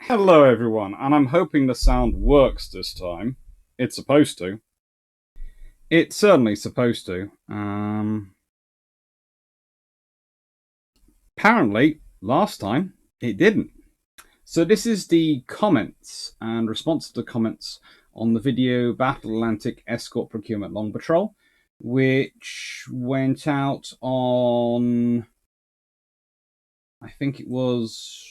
Hello everyone, and I'm hoping the sound works this time. It's supposed to. It's certainly supposed to. Apparently, last time, it didn't. So this is the comments and response to the comments on the video Battle Atlantic Escort Procurement Long Patrol, which went out on, I think it was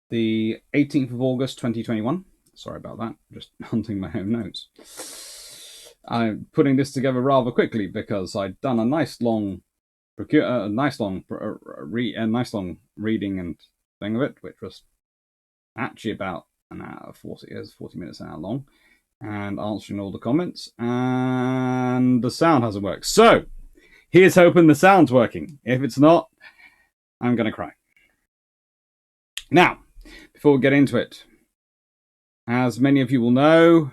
the 18th of August 2021. Sorry about that, just hunting my own notes. I'm putting this together rather quickly because I'd done a nice long reading and thing of it, which was actually about an hour 40 minutes an hour long, and answering all the comments, and the sound hasn't worked. So here's hoping the sound's working. If it's not, I'm gonna cry. Now, before we get into it, as many of you will know,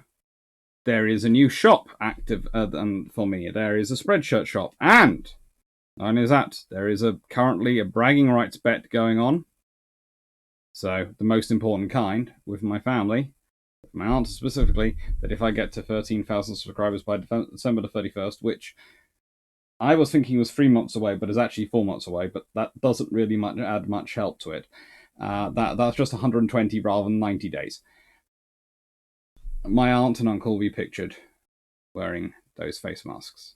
there is a new shop active for me. There is a Spreadshirt shop, and not only that, there is currently a bragging rights bet going on. So the most important kind with my family, my aunt specifically, that if I get to 13,000 subscribers by December the 31st, which I was thinking was 3 months away, but is actually 4 months away, but that doesn't really add much help to it. That's just 120 rather than 90 days. My aunt and uncle will be pictured wearing those face masks.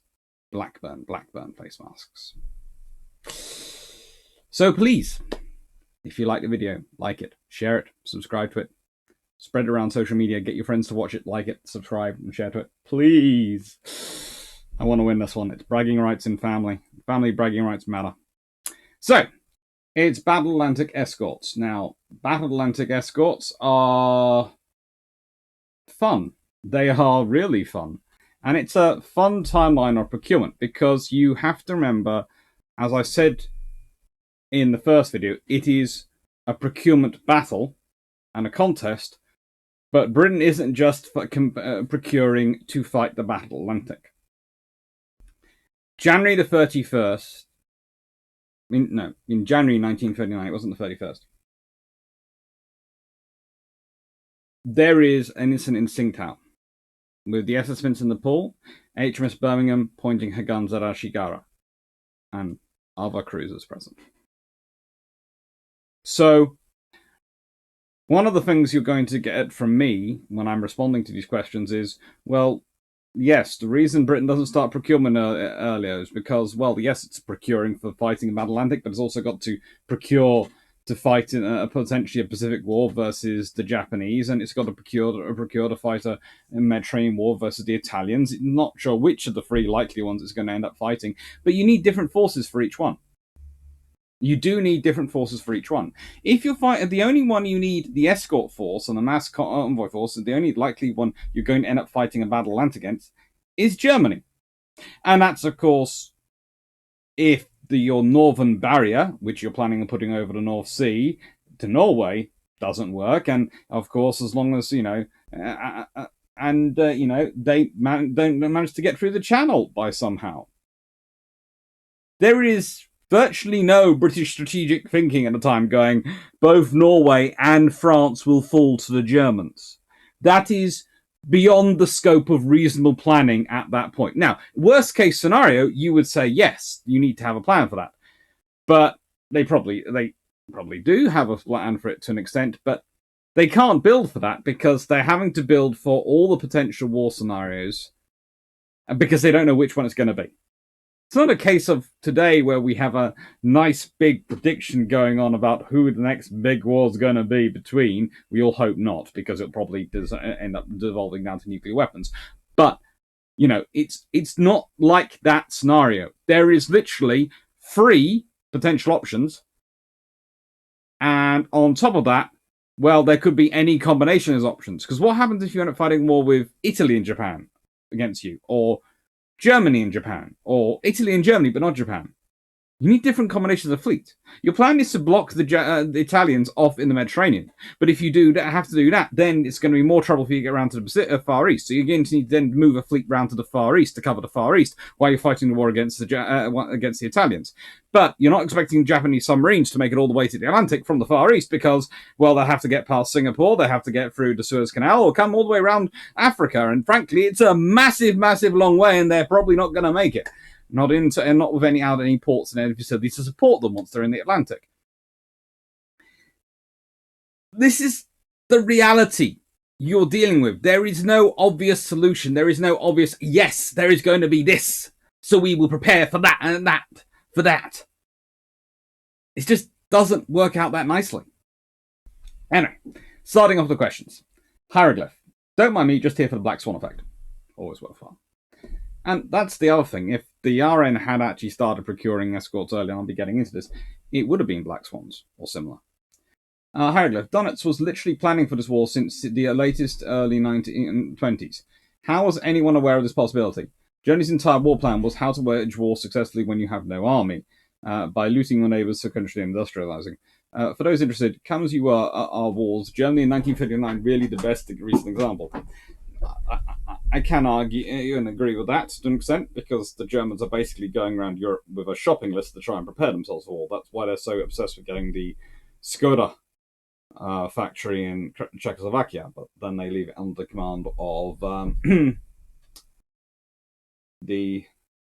Blackburn face masks. So please, if you like the video, like it, share it, subscribe to it, spread it around social media, get your friends to watch it, like it, subscribe, and share to it. Please. I want to win this one. It's bragging rights in family. Family bragging rights matter. So, it's Battle Atlantic Escorts. Now, Battle Atlantic Escorts are fun. They are really fun. And it's a fun timeline of procurement because you have to remember, as I said in the first video, it is a procurement battle and a contest, but Britain isn't just procuring to fight the Battle Atlantic. January the 31st, in January 1939, it wasn't the 31st. There is an incident in Tsingtao with the SS Vincent de Paul, HMS Birmingham pointing her guns at Ashigara, and other cruisers present. So, one of the things you're going to get from me when I'm responding to these questions is, well, yes, the reason Britain doesn't start procurement earlier is because, well, yes, it's procuring for fighting the Battle Atlantic, but it's also got to procure to fight in potentially a Pacific War versus the Japanese, and it's got to procure to fight a Mediterranean War versus the Italians. Not sure which of the three likely ones it's going to end up fighting, but you need different forces for each one. You do need different forces for each one. If you're fighting, the only one you need, the escort force and the mass convoy force, the only likely one you're going to end up fighting a Battle Atlantic against is Germany. And that's, of course, if your northern barrier, which you're planning on putting over the North Sea to Norway, doesn't work. And, of course, as long as, they don't manage to get through the Channel by somehow. There is virtually no British strategic thinking at the time going, both Norway and France will fall to the Germans. That is beyond the scope of reasonable planning at that point. Now, worst case scenario, you would say, yes, you need to have a plan for that. But they probably do have a plan for it to an extent, but they can't build for that because they're having to build for all the potential war scenarios because they don't know which one it's going to be. It's not a case of today where we have a nice big prediction going on about who the next big war is going to be between. We all hope not, because it'll probably end up devolving down to nuclear weapons. But, it's not like that scenario. There is literally 3 potential options. And on top of that, well, there could be any combination of options. Because what happens if you end up fighting war with Italy and Japan against you? Or Germany and Japan, or Italy and Germany, but not Japan. You need different combinations of fleet. Your plan is to block the Italians off in the Mediterranean, but if you do have to do that, then it's going to be more trouble for you to get around to the Far East. So you're going to need to then move a fleet round to the Far East to cover the Far East while you're fighting the war against the Italians. But you're not expecting Japanese submarines to make it all the way to the Atlantic from the Far East because, well, they'll have to get past Singapore, they have to get through the Suez Canal, or come all the way around Africa. And frankly, it's a massive, massive long way, and they're probably not going to make it. Not with any ports and any facilities to support them once they're in the Atlantic. This is the reality you're dealing with. There is no obvious solution. There is no obvious, yes, there is going to be this, so we will prepare for that and that for that. It just doesn't work out that nicely. Anyway, starting off the questions. Hieroglyph. Don't mind me, just here for the Black Swan effect. Always worthwhile. And that's the other thing. If the RN had actually started procuring escorts early on, I'll be getting into this, it would have been Black Swans or similar. Hieroglyph. Donitz was literally planning for this war since the latest early 1920s. How was anyone aware of this possibility? Journey's entire war plan was how to wage war successfully when you have no army, by looting your neighbours so country industrialising. For those interested, come as you were, our wars, Germany in 1959 really the best recent example. I can argue and agree with that to an extent, because the Germans are basically going around Europe with a shopping list to try and prepare themselves for war. That's why they're so obsessed with getting the Skoda factory in Czechoslovakia, but then they leave it under the command of the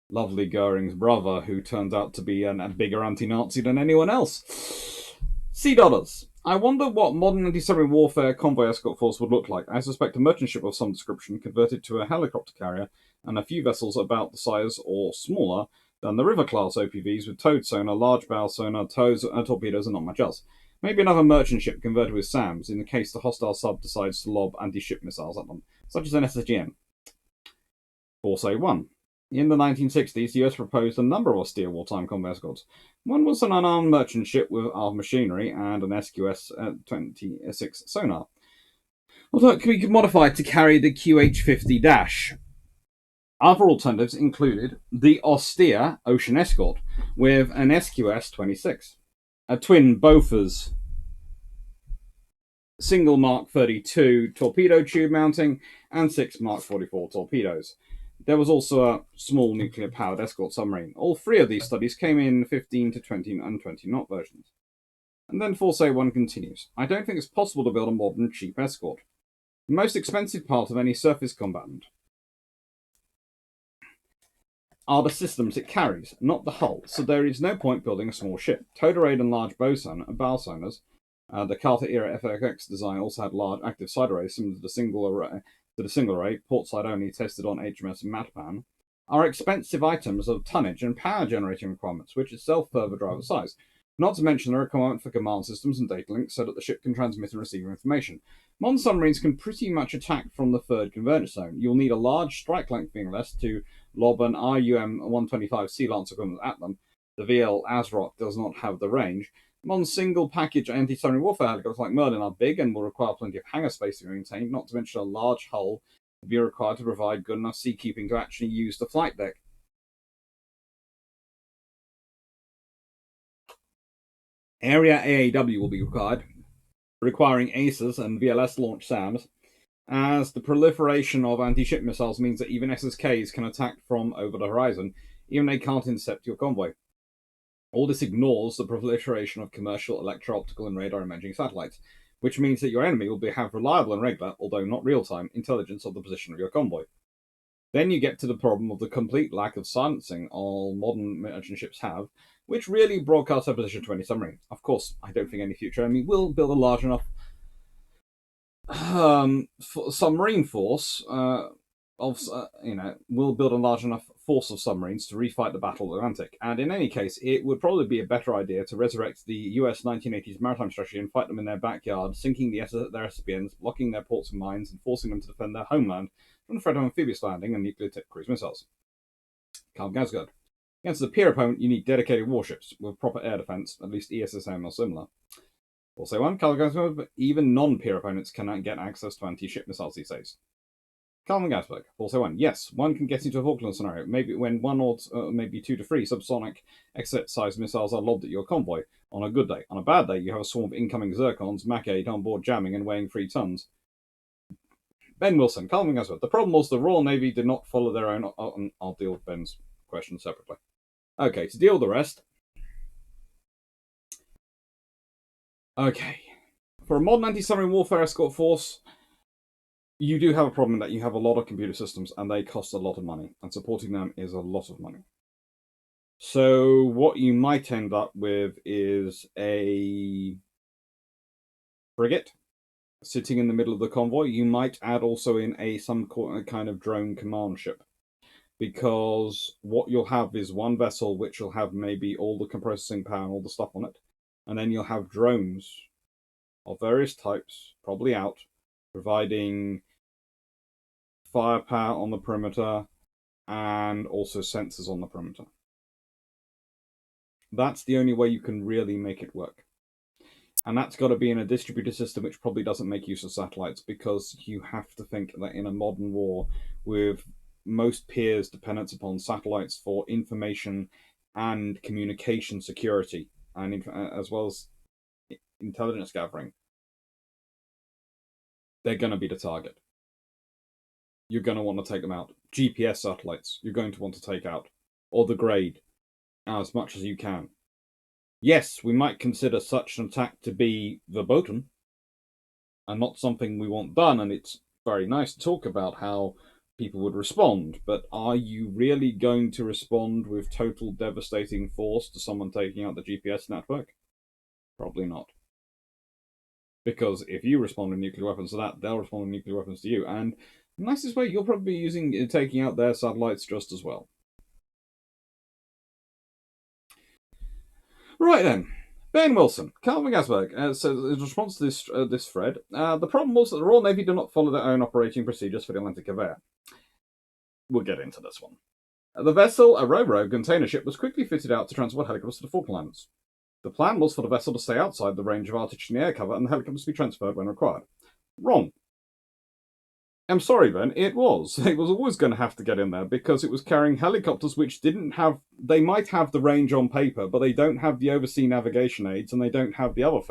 lovely Goering's brother, who turns out to be a bigger anti-Nazi than anyone else. Sea Dollars. I wonder what modern anti-submarine warfare convoy escort force would look like. I suspect a merchant ship of some description converted to a helicopter carrier and a few vessels about the size or smaller than the river-class OPVs with towed sonar, large bow sonar, torpedoes, and not much else. Maybe another merchant ship converted with SAMs in the case the hostile sub decides to lob anti-ship missiles at them, such as an SSGM. Force A1. In the 1960s, the US proposed a number of austere wartime combat escorts. One was an unarmed merchant ship with armed machinery and an SQS-26 sonar, although it could be modified to carry the QH-50-. Other alternatives included the austere Ocean Escort with an SQS-26, a twin Bofors single Mark 32 torpedo tube mounting, and 6 Mark 44 torpedoes. There was also a small nuclear-powered escort submarine. All three of these studies came in 15 to 20 and 20 knot versions. And then Force A1 continues. I don't think it's possible to build a modern, cheap escort. The most expensive part of any surface combatant are the systems it carries, not the hull, so there is no point building a small ship. Towed array and large bow sonars, the Carter-era FX design also had large active side arrays similar to the single array, port side only, tested on HMS Matapan, are expensive items of tonnage and power generating requirements, which itself further drive the size. Not to mention the requirement for command systems and data links so that the ship can transmit and receive information. Modern submarines can pretty much attack from the third convergence zone. You'll need a large strike length being less to lob an RUM-125 Sea Lance equivalent at them. The VL ASROC does not have the range. Modern single-package anti-submarine warfare helicopters like Merlin are big and will require plenty of hangar space to be maintained, not to mention a large hull will be required to provide good enough seakeeping to actually use the flight deck. Area AAW will be required, requiring ACES and VLS launch SAMs, as the proliferation of anti-ship missiles means that even SSKs can attack from over the horizon, even they can't intercept your convoy. All this ignores the proliferation of commercial electro-optical and radar imaging satellites, which means that your enemy will have reliable and regular, although not real-time, intelligence of the position of your convoy. Then you get to the problem of the complete lack of silencing all modern merchant ships have, which really broadcasts their position to any submarine. Of course, I don't think any future enemy will build a large enough submarine force will build a large enough force of submarines to refight the Battle of the Atlantic. And in any case, it would probably be a better idea to resurrect the US 1980s maritime strategy and fight them in their backyard, sinking their SPNs, blocking their ports and mines, and forcing them to defend their homeland from the threat of amphibious landing and nuclear-tipped cruise missiles. Carl Gasgard. Against a peer opponent, you need dedicated warships with proper air defense, at least ESSM or similar. Also, Carl Gasgard, even non-peer opponents cannot get access to anti-ship missiles these days. Carmen Gasberg, also one. Yes, one can get into a Falkland scenario. Maybe when one or maybe 2 to 3 subsonic exit-sized missiles are lobbed at your convoy on a good day. On a bad day, you have a swarm of incoming Zircons, Mach 8 on board jamming and weighing 3 tons. Ben Wilson, Carmen Gasberg. The problem was the Royal Navy did not follow their own. I'll deal with Ben's question separately. Okay, to deal with the rest. Okay. For a modern anti-submarine warfare escort force, you do have a problem that you have a lot of computer systems and they cost a lot of money, and supporting them is a lot of money. So what you might end up with is a frigate sitting in the middle of the convoy. You might add also in some kind of drone command ship, because what you'll have is one vessel which will have maybe all the processing power and all the stuff on it, and then you'll have drones of various types, probably out, providing firepower on the perimeter and also sensors on the perimeter. That's the only way you can really make it work. And that's got to be in a distributed system which probably doesn't make use of satellites, because you have to think that in a modern war with most peers' dependence upon satellites for information and communication security, and as well as intelligence gathering, they're going to be the target. You're going to want to take them out. GPS satellites, you're going to want to take out, or degrade as much as you can. Yes, we might consider such an attack to be verboten and not something we want done, and it's very nice to talk about how people would respond, but are you really going to respond with total devastating force to someone taking out the GPS network? Probably not. Because if you respond with nuclear weapons to that, they'll respond with nuclear weapons to you, and the nicest way, you'll probably be taking out their satellites just as well. Right then, Ben Wilson, Calvin Gasberg says in response to this thread, the problem was that the Royal Navy do not follow their own operating procedures for the Atlantic of Air. We'll get into this one. The vessel, a Ro-Ro container ship, was quickly fitted out to transport helicopters to the Falklands. The plan was for the vessel to stay outside the range of artillery air cover and the helicopters to be transferred when required. Wrong. I'm sorry, Ben, it was. It was always going to have to get in there because it was carrying helicopters which didn't have... They might have the range on paper, but they don't have the oversea navigation aids and they don't have the other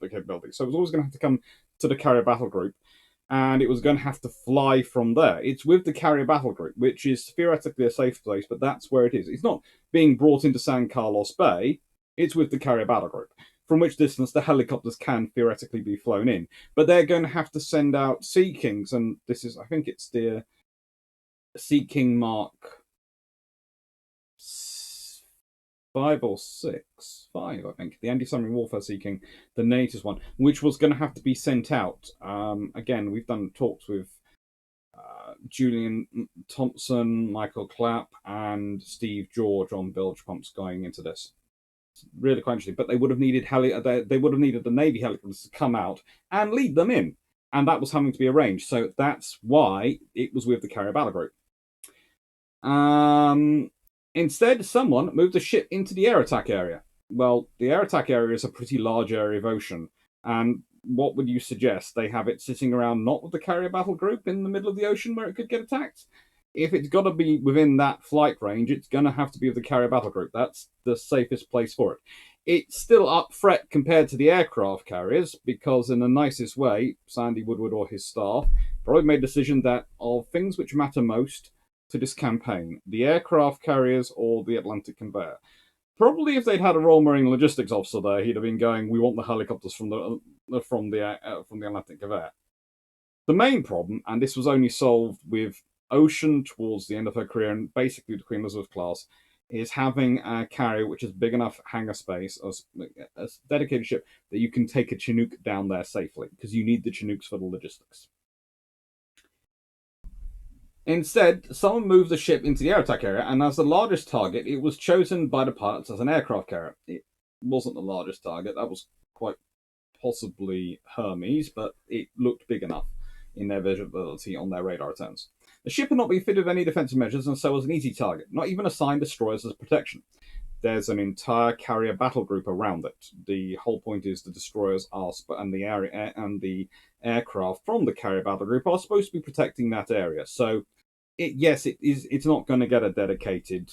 capabilities. So it was always going to have to come to the carrier battle group, and it was going to have to fly from there. It's with the carrier battle group, which is theoretically a safe place, but that's where it is. It's not being brought into San Carlos Bay. It's with the carrier battle group, from which distance the helicopters can theoretically be flown in. But they're going to have to send out Sea Kings, and this is, I think it's the Sea King Mark 5 or 6, 5, I think, the anti-submarine warfare Sea King, the latest one, which was going to have to be sent out. Again, we've done talks with Julian Thompson, Michael Clarke, and Steve George on bilge pumps going into this. Really quite interesting, but they would have needed the Navy helicopters to come out and lead them in, and that was having to be arranged. So that's why it was with the carrier battle group. Instead, someone moved the ship into the air attack area. Well, the air attack area is a pretty large area of ocean, and what would you suggest? They have it sitting around not with the carrier battle group in the middle of the ocean where it could get attacked? If it's got to be within that flight range, it's going to have to be with the carrier battle group. That's the safest place for it. It's still up threat compared to the aircraft carriers, because in the nicest way, Sandy Woodward or his staff probably made a decision that of things which matter most to this campaign, the aircraft carriers or the Atlantic conveyor. Probably if they'd had a Royal Marine logistics officer there, he'd have been going, we want the helicopters from the Atlantic conveyor. The main problem, and this was only solved with Ocean towards the end of her career and basically the Queen Elizabeth class, is having a carrier which is big enough hangar space, a dedicated ship, that you can take a Chinook down there safely, because you need the Chinooks for the logistics. Instead, someone moved the ship into the air attack area, and as the largest target, it was chosen by the pilots as an aircraft carrier. It wasn't the largest target, that was quite possibly Hermes, but it looked big enough in their visibility on their radar returns. The ship had not been fitted with any defensive measures, and so was an easy target, not even assigned destroyers as protection. there's an entire carrier battle group around it. The whole point is the destroyers are and the aircraft from the carrier battle group are supposed to be protecting that area. So, yes, it is. It's not going to get a dedicated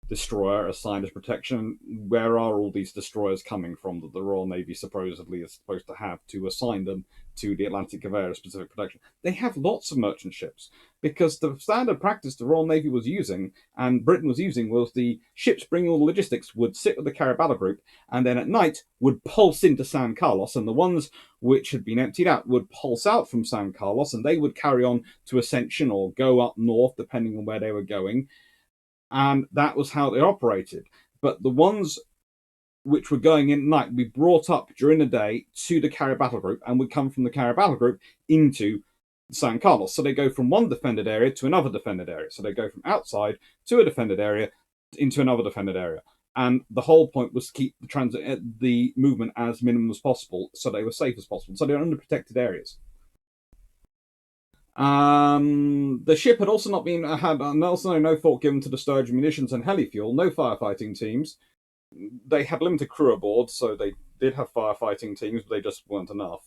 destroyer assigned as protection. Where are all these destroyers coming from that the Royal Navy supposedly is supposed to have to assign them to the Atlantic area specific protection? They have lots of merchant ships, because the standard practice the Royal Navy was using and Britain was using was the ships bringing all the logistics would sit with the carrier battle group and then at night would pulse into San Carlos, and the ones which had been emptied out would pulse out from San Carlos, and they would carry on to Ascension or go up north depending on where they were going. And that was how they operated. But the ones which were going in at night would be brought up during the day to the carrier battle group and would come from the carrier battle group into San Carlos. So they go from one defended area to another defended area. So they go from outside to a defended area into another defended area. And the whole point was to keep the movement as minimum as possible, so they were safe as possible. So they were under protected areas. The ship had also no thought given to the storage of munitions and heli fuel, no firefighting teams. They had limited crew aboard, so they did have firefighting teams, but they just weren't enough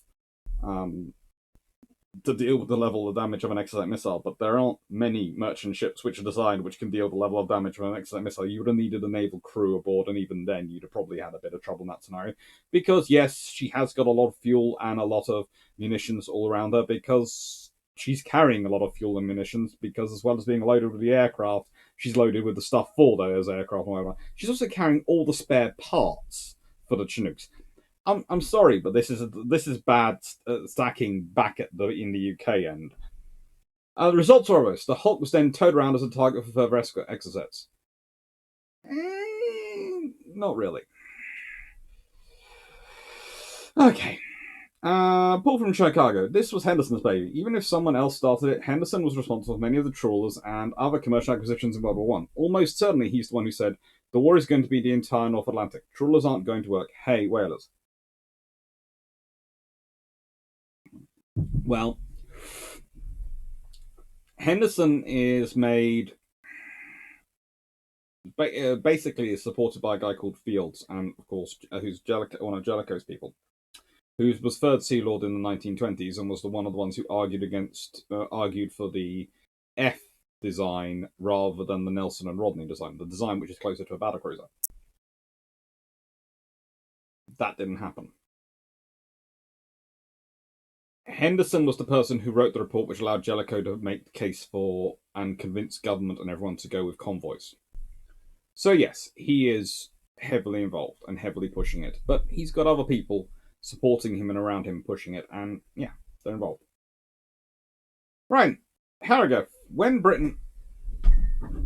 to deal with the level of damage of an exocet missile. But there aren't many merchant ships which are designed which can deal with the level of damage of an exocet missile. You would have needed a naval crew aboard, and even then you'd have probably had a bit of trouble in that scenario. Because yes, she has got a lot of fuel and a lot of munitions all around her, because she's carrying a lot of fuel and munitions, because as well as being loaded with the aircraft, she's loaded with the stuff for those aircraft and whatever. She's also carrying all the spare parts for the Chinooks. I'm sorry, but this is bad stacking back in the UK end. The results are obvious. The Hulk was then towed around as a target for further exocets. Not really. Okay. Paul from Chicago. This was Henderson's baby. Even if someone else started it, Henderson was responsible for many of the trawlers and other commercial acquisitions in World War One. Almost certainly he's the one who said, the war is going to be the entire North Atlantic. Trawlers aren't going to work. Hey, whalers. Well, Henderson is made... basically is supported by a guy called Fields, and of course, who's one of Jellicoe's people, who was Third Sea Lord in the 1920s and was one of the ones who argued for the F design rather than the Nelson and Rodney design, the design which is closer to a battlecruiser. That didn't happen. Henderson was the person who wrote the report which allowed Jellicoe to make the case for and convince government and everyone to go with convoys. So yes, he is heavily involved and heavily pushing it, but he's got other people supporting him and around him pushing it, and yeah, they're involved. Right, Harrogate. When Britain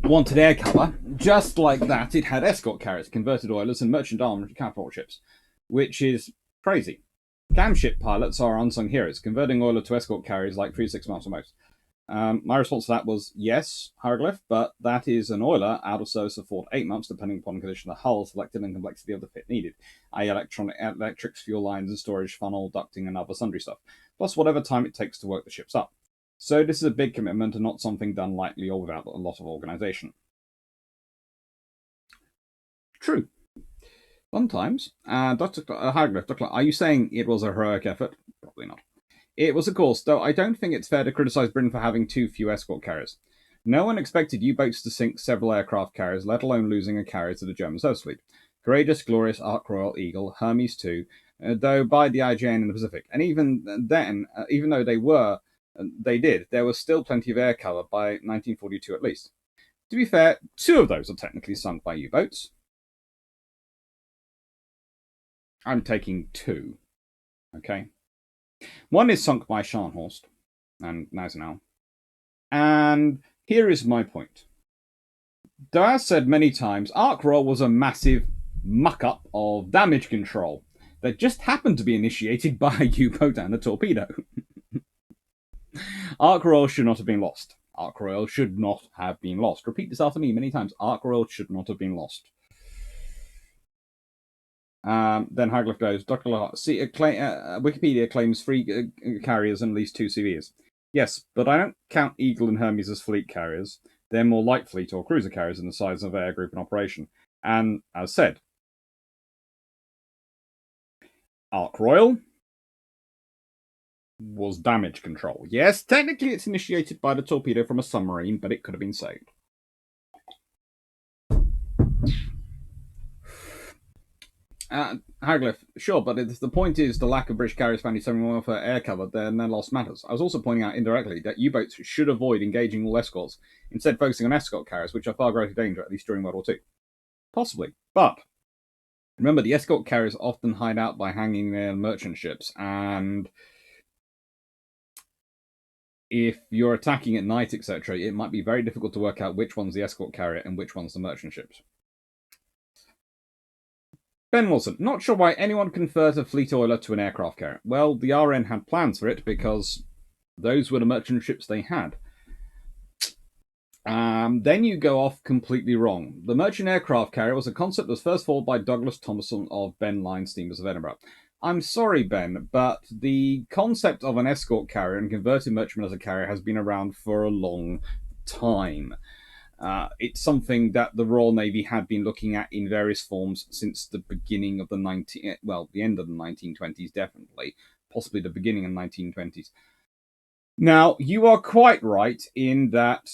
wanted air cover, just like that, it had escort carriers, converted oilers, and merchant armed catapult ships, which is crazy. Cam ship pilots are unsung heroes, converting oiler to escort carriers like 3 to 6 months at most. My response to that was yes, hieroglyph, but that is an oiler out of service for 8 months, depending upon the condition of the hull selected and complexity of the fit needed, i.e. electrics, fuel lines, and storage funnel, ducting, and other sundry stuff, plus whatever time it takes to work the ships up. So this is a big commitment and not something done lightly or without a lot of organisation. True. Sometimes. Dr. Hieroglyph, Dr. Are you saying it was a heroic effort? Probably not. It was a course, though I don't think it's fair to criticise Britain for having too few escort carriers. No one expected U-boats to sink several aircraft carriers, let alone losing a carrier to the German surface fleet. Courageous, glorious, Ark Royal, Eagle, Hermes too, though by the IJN in the Pacific. And even then, even though there was still plenty of air cover by 1942 at least. To be fair, 2 of those are technically sunk by U-boats. I'm taking 2. Okay. One is sunk by Scharnhorst and Gneisenau. And here is my point. Though as said many times, Ark Royal was a massive muck-up of damage control that just happened to be initiated by a U-boat and a torpedo. Ark Royal should not have been lost. Ark Royal should not have been lost. Repeat this after me many times. Ark Royal should not have been lost. Then Hieroglyph goes, Dr. Wikipedia claims 3 carriers and at least 2 CVs. Yes, but I don't count Eagle and Hermes as fleet carriers. They're more light fleet or cruiser carriers in the size of air group in operation. And as said, Ark Royal was damage control. Yes, technically it's initiated by the torpedo from a submarine, but it could have been saved. Hieroglyph, sure, but the point is the lack of British carriers found in submarine warfare air cover, then their loss matters. I was also pointing out indirectly that U-boats should avoid engaging all escorts, instead focusing on escort carriers, which are far greater danger, at least during World War II. Possibly, but remember, the escort carriers often hide out by hanging their merchant ships, and if you're attacking at night, etc., it might be very difficult to work out which one's the escort carrier and which one's the merchant ships. Ben Wilson, not sure why anyone convert a fleet oiler to an aircraft carrier. Well, the RN had plans for it because those were the merchant ships they had. Then you go off completely wrong. The merchant aircraft carrier was a concept that was first forwarded by Douglas Thompson of Ben Line Steamers of Edinburgh. I'm sorry, Ben, but the concept of an escort carrier and converting merchantman as a carrier has been around for a long time. It's something that the Royal Navy had been looking at in various forms since the beginning of the the end of the 1920s, definitely, possibly the beginning of the 1920s. Now, you are quite right in that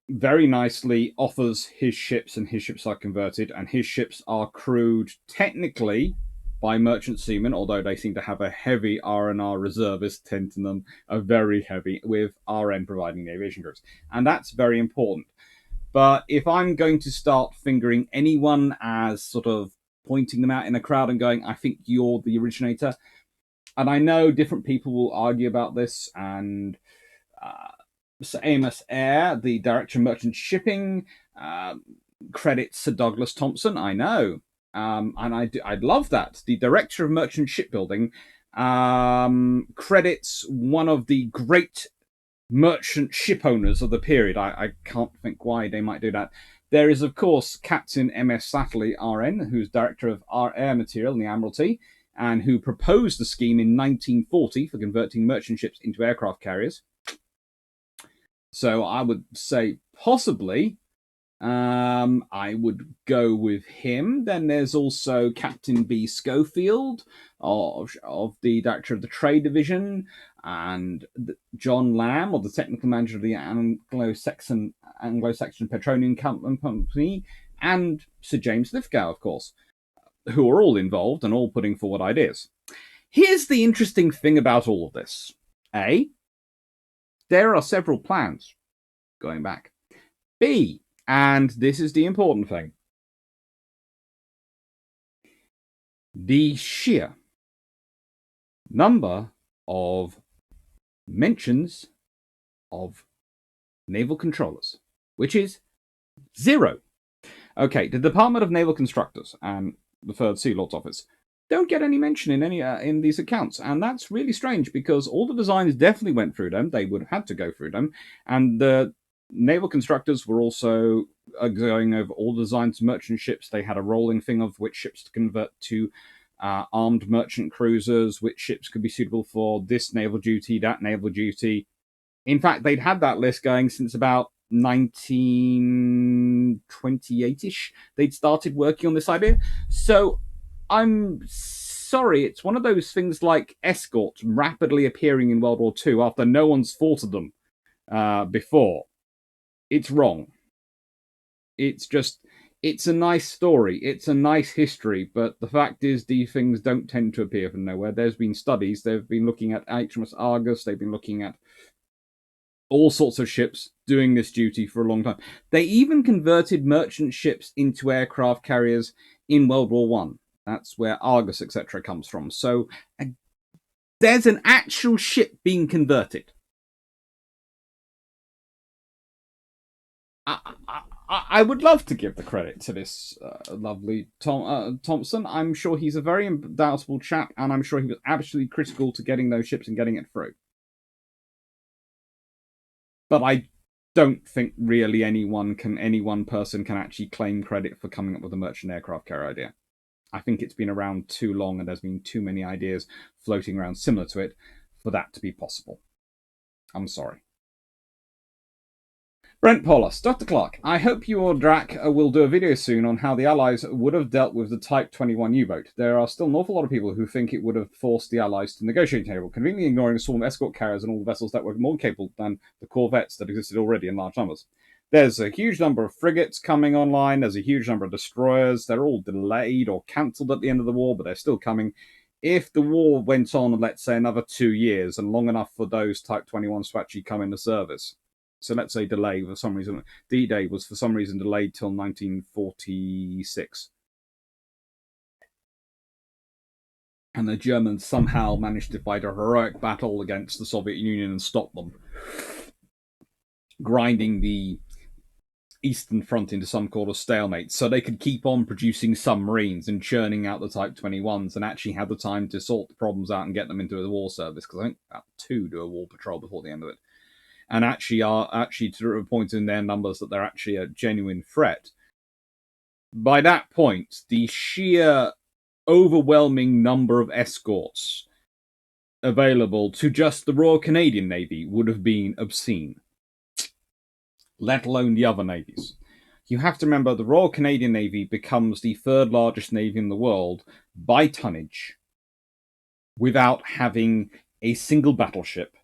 very nicely offers his ships, and his ships are converted, and his ships are crewed technically by merchant seamen, although they seem to have a heavy R&R reservist tend to them, a very heavy, with RN providing the aviation crews. And that's very important. But if I'm going to start fingering anyone as sort of pointing them out in a crowd and going, I think you're the originator, and I know different people will argue about this, and Sir Amos Eyre, the Director of Merchant Shipping, credits Sir Douglas Thompson, I know. And I'd love that. The Director of Merchant Shipbuilding credits one of the great merchant ship owners of the period. I can't think why they might do that. There is, of course, Captain M.S. Satterley, RN, who's Director of Air Material in the Admiralty, and who proposed the scheme in 1940 for converting merchant ships into aircraft carriers. So I would say possibly I would go with him. Then there's also Captain B. Schofield of the Director of the Trade Division, and John Lamb, or the Technical Manager of the Anglo-Saxon Petroleum Company, and Sir James Lithgow, of course, who are all involved and all putting forward ideas. Here's the interesting thing about all of this. A, there are several plans going back. B, and this is the important thing, the sheer number of mentions of naval controllers, which is 0. Okay, the Department of Naval Constructors and the 3rd Sea Lord's Office don't get any mention in any in these accounts, and that's really strange because all the designs definitely went through them. They would have had to go through them, and the naval constructors were also going over all the designs of merchant ships. They had a rolling thing of which ships to convert to armed merchant cruisers, which ships could be suitable for this naval duty, that naval duty. In fact, they'd had that list going since about 1928-ish. They'd started working on this idea. So I'm sorry, it's one of those things like escorts rapidly appearing in World War II after no one's thought of them before. It's wrong. It's a nice story. It's a nice history, but the fact is these things don't tend to appear from nowhere. There's been studies. They've been looking at HMS Argus. They've been looking at all sorts of ships doing this duty for a long time. They even converted merchant ships into aircraft carriers in World War One. That's where Argus, etc., comes from. So there's an actual ship being converted. I would love to give the credit to this lovely Thompson. I'm sure he's a very undoubtable chap, and I'm sure he was absolutely critical to getting those ships and getting it through. But I don't think really any one person can actually claim credit for coming up with a merchant aircraft carrier idea. I think it's been around too long, and there's been too many ideas floating around similar to it for that to be possible. I'm sorry. Brent Paulus, Dr. Clarke, I hope you or Drac will do a video soon on how the Allies would have dealt with the Type 21 U-boat. There are still an awful lot of people who think it would have forced the Allies to the negotiating table, conveniently ignoring a swarm of escort carriers and all the vessels that were more capable than the corvettes that existed already in large numbers. There's a huge number of frigates coming online, there's a huge number of destroyers, they're all delayed or cancelled at the end of the war, but they're still coming. If the war went on, let's say, another 2 years, and long enough for those Type 21s to actually come into service, so let's say delay for some reason. D-Day was for some reason delayed till 1946. And the Germans somehow managed to fight a heroic battle against the Soviet Union and stop them, grinding the Eastern Front into some kind of stalemate, so they could keep on producing submarines and churning out the Type 21s and actually have the time to sort the problems out and get them into the war service, because I think about 2 do a war patrol before the end of it. And actually are to a point in their numbers that they're actually a genuine threat. By that point, the sheer overwhelming number of escorts available to just the Royal Canadian Navy would have been obscene, let alone the other navies. You have to remember the Royal Canadian Navy becomes the third largest navy in the world by tonnage without having a single battleship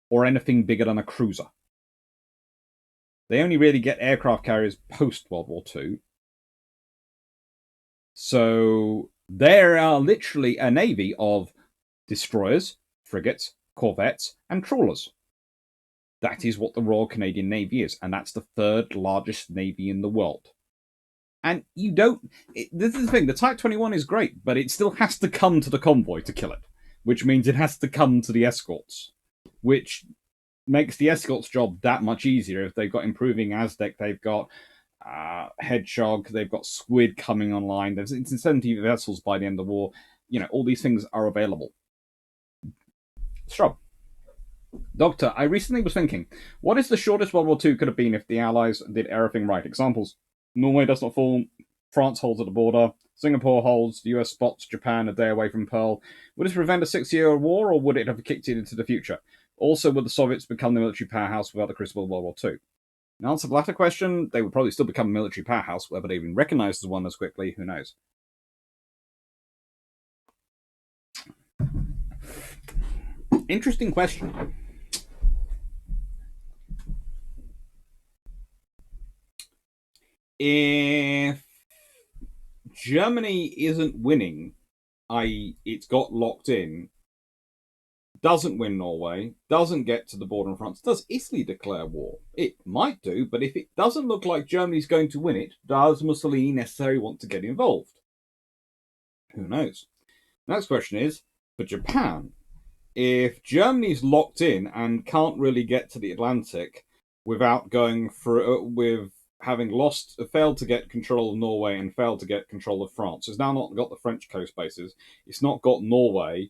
or anything bigger than a cruiser. They only really get aircraft carriers post-World War II. So there are literally a navy of destroyers, frigates, corvettes, and trawlers. That is what the Royal Canadian Navy is, and that's the third largest navy in the world. And you don't... This is the thing, the Type 21 is great, but it still has to come to the convoy to kill it, which means it has to come to the escorts, which makes the escorts' job that much easier. If they've got improving Aztec, they've got Hedgehog, they've got Squid coming online, there's 70 vessels by the end of the war. You know, all these things are available. Strub. Doctor, I recently was thinking, what is the shortest World War II could have been if the Allies did everything right? Examples: Norway does not fall, France holds at the border, Singapore holds, the US spots Japan a day away from Pearl. Would this prevent a 6-year war, or would it have kicked it into the future? Also, would the Soviets become the military powerhouse without the crucible of World War II? In answer to the latter question, they would probably still become a military powerhouse. Whether they've been recognized as one as quickly, who knows? Interesting question. If Germany isn't winning, i.e., it's got locked in, doesn't win Norway, doesn't get to the border in France, does Italy declare war? It might do, but if it doesn't look like Germany's going to win it, does Mussolini necessarily want to get involved? Who knows? Next question is, for Japan, if Germany's locked in and can't really get to the Atlantic without going through, with having failed to get control of Norway and failed to get control of France, it's now not got the French coast bases, it's not got Norway,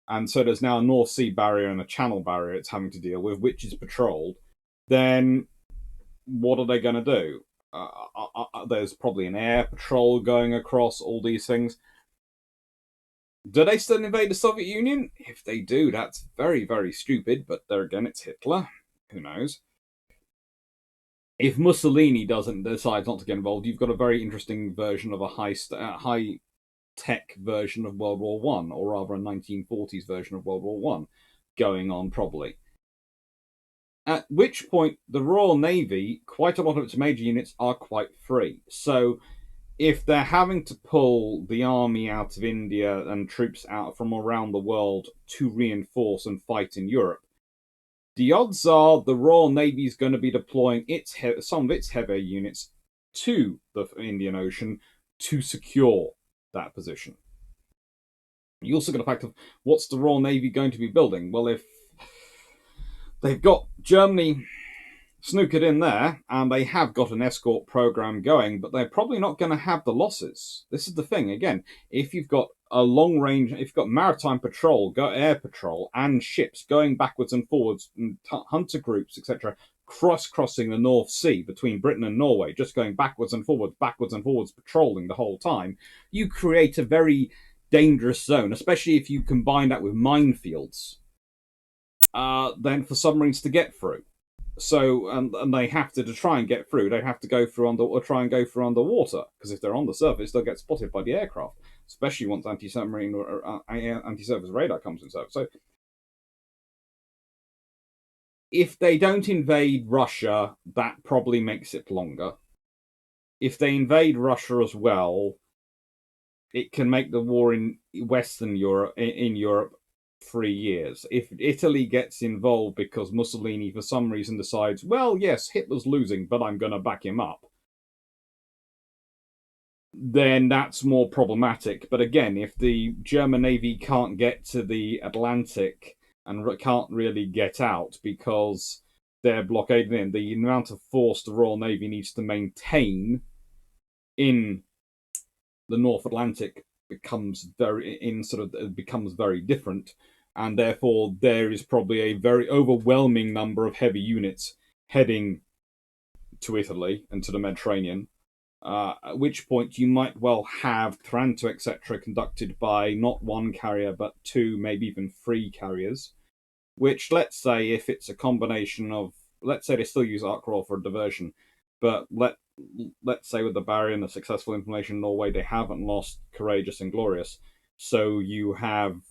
and so there's now a North Sea barrier and a Channel barrier it's having to deal with, which is patrolled, then what are they going to do? There's probably an air patrol going across all these things. Do they still invade the Soviet Union? If they do, that's very, very stupid, but there again, it's Hitler. Who knows? If Mussolini decides not to get involved, you've got a very interesting version of a high-tech version of World War One, or rather a 1940s version of World War One, going on probably. At which point, the Royal Navy, quite a lot of its major units are quite free. So if they're having to pull the army out of India and troops out from around the world to reinforce and fight in Europe, the odds are the Royal Navy is going to be deploying some of its heavier units to the Indian Ocean to secure that position. You also got a fact of what's the Royal Navy going to be building? Well, if they've got Germany snookered in there, and they have got an escort program going, but they're probably not going to have the losses. This is the thing, again, if you've got a long range, if you've got maritime patrol, air patrol, and ships going backwards and forwards, and hunter groups, etc., crossing the North Sea between Britain and Norway, just going backwards and forwards, patrolling the whole time, you create a very dangerous zone, especially if you combine that with minefields, then for submarines to get through. So and they have to try and get through. They have to go through under or try and go through underwater because if they're on the surface, they'll get spotted by the aircraft, especially once anti-submarine or anti-surface radar comes in service. So if they don't invade Russia, that probably makes it longer. If they invade Russia as well, it can make the war in Western Europe, in Europe, 3 years. If Italy gets involved because Mussolini, for some reason, decides, well, yes, Hitler's losing, but I'm going to back him up, then that's more problematic. But again, if the German Navy can't get to the Atlantic and can't really get out because they're blockaded in, the amount of force the Royal Navy needs to maintain in the North Atlantic becomes very different, and therefore there is probably a very overwhelming number of heavy units heading to Italy and to the Mediterranean. At which point you might well have Taranto, etc., conducted by not one carrier but two, maybe even three carriers. Which, let's say, if it's a combination of, let's say they still use arc roll for diversion, but let's say with the barrier and the successful implementation in Norway, they haven't lost Courageous and Glorious. So you have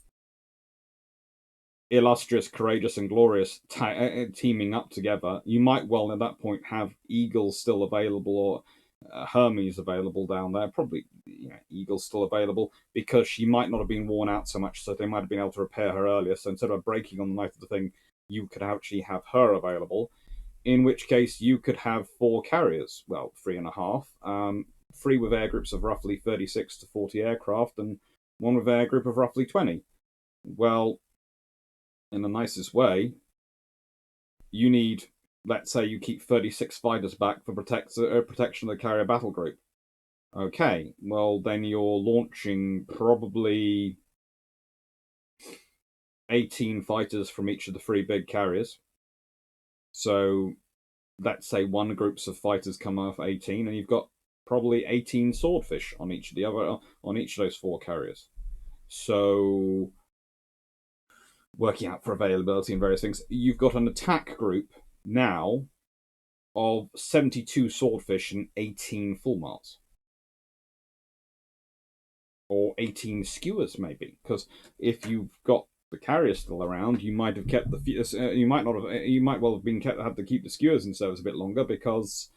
Illustrious, Courageous, and Glorious teaming up together. You might well at that point have Eagles still available or Hermes available down there. Probably Eagles still available because she might not have been worn out so much, so they might have been able to repair her earlier. So instead of breaking on the night of the thing, you could actually have her available. In which case, you could have four carriers. Well, three and a half. Three with air groups of roughly 36 to 40 aircraft, and one with air group of roughly 20. Well, in the nicest way, you need, let's say you keep 36 fighters back for protection of the carrier battle group. Okay, well, then you're launching probably 18 fighters from each of the three big carriers. So let's say one groups of fighters come off 18, and you've got probably 18 swordfish on each of those four carriers. So working out for availability and various things, you've got an attack group now of 72 swordfish and 18 fulmars. Or 18 skewers, maybe. Because if you've got the carrier still around, you might have kept the you might not have you might well have been had to keep the skewers in service a bit longer because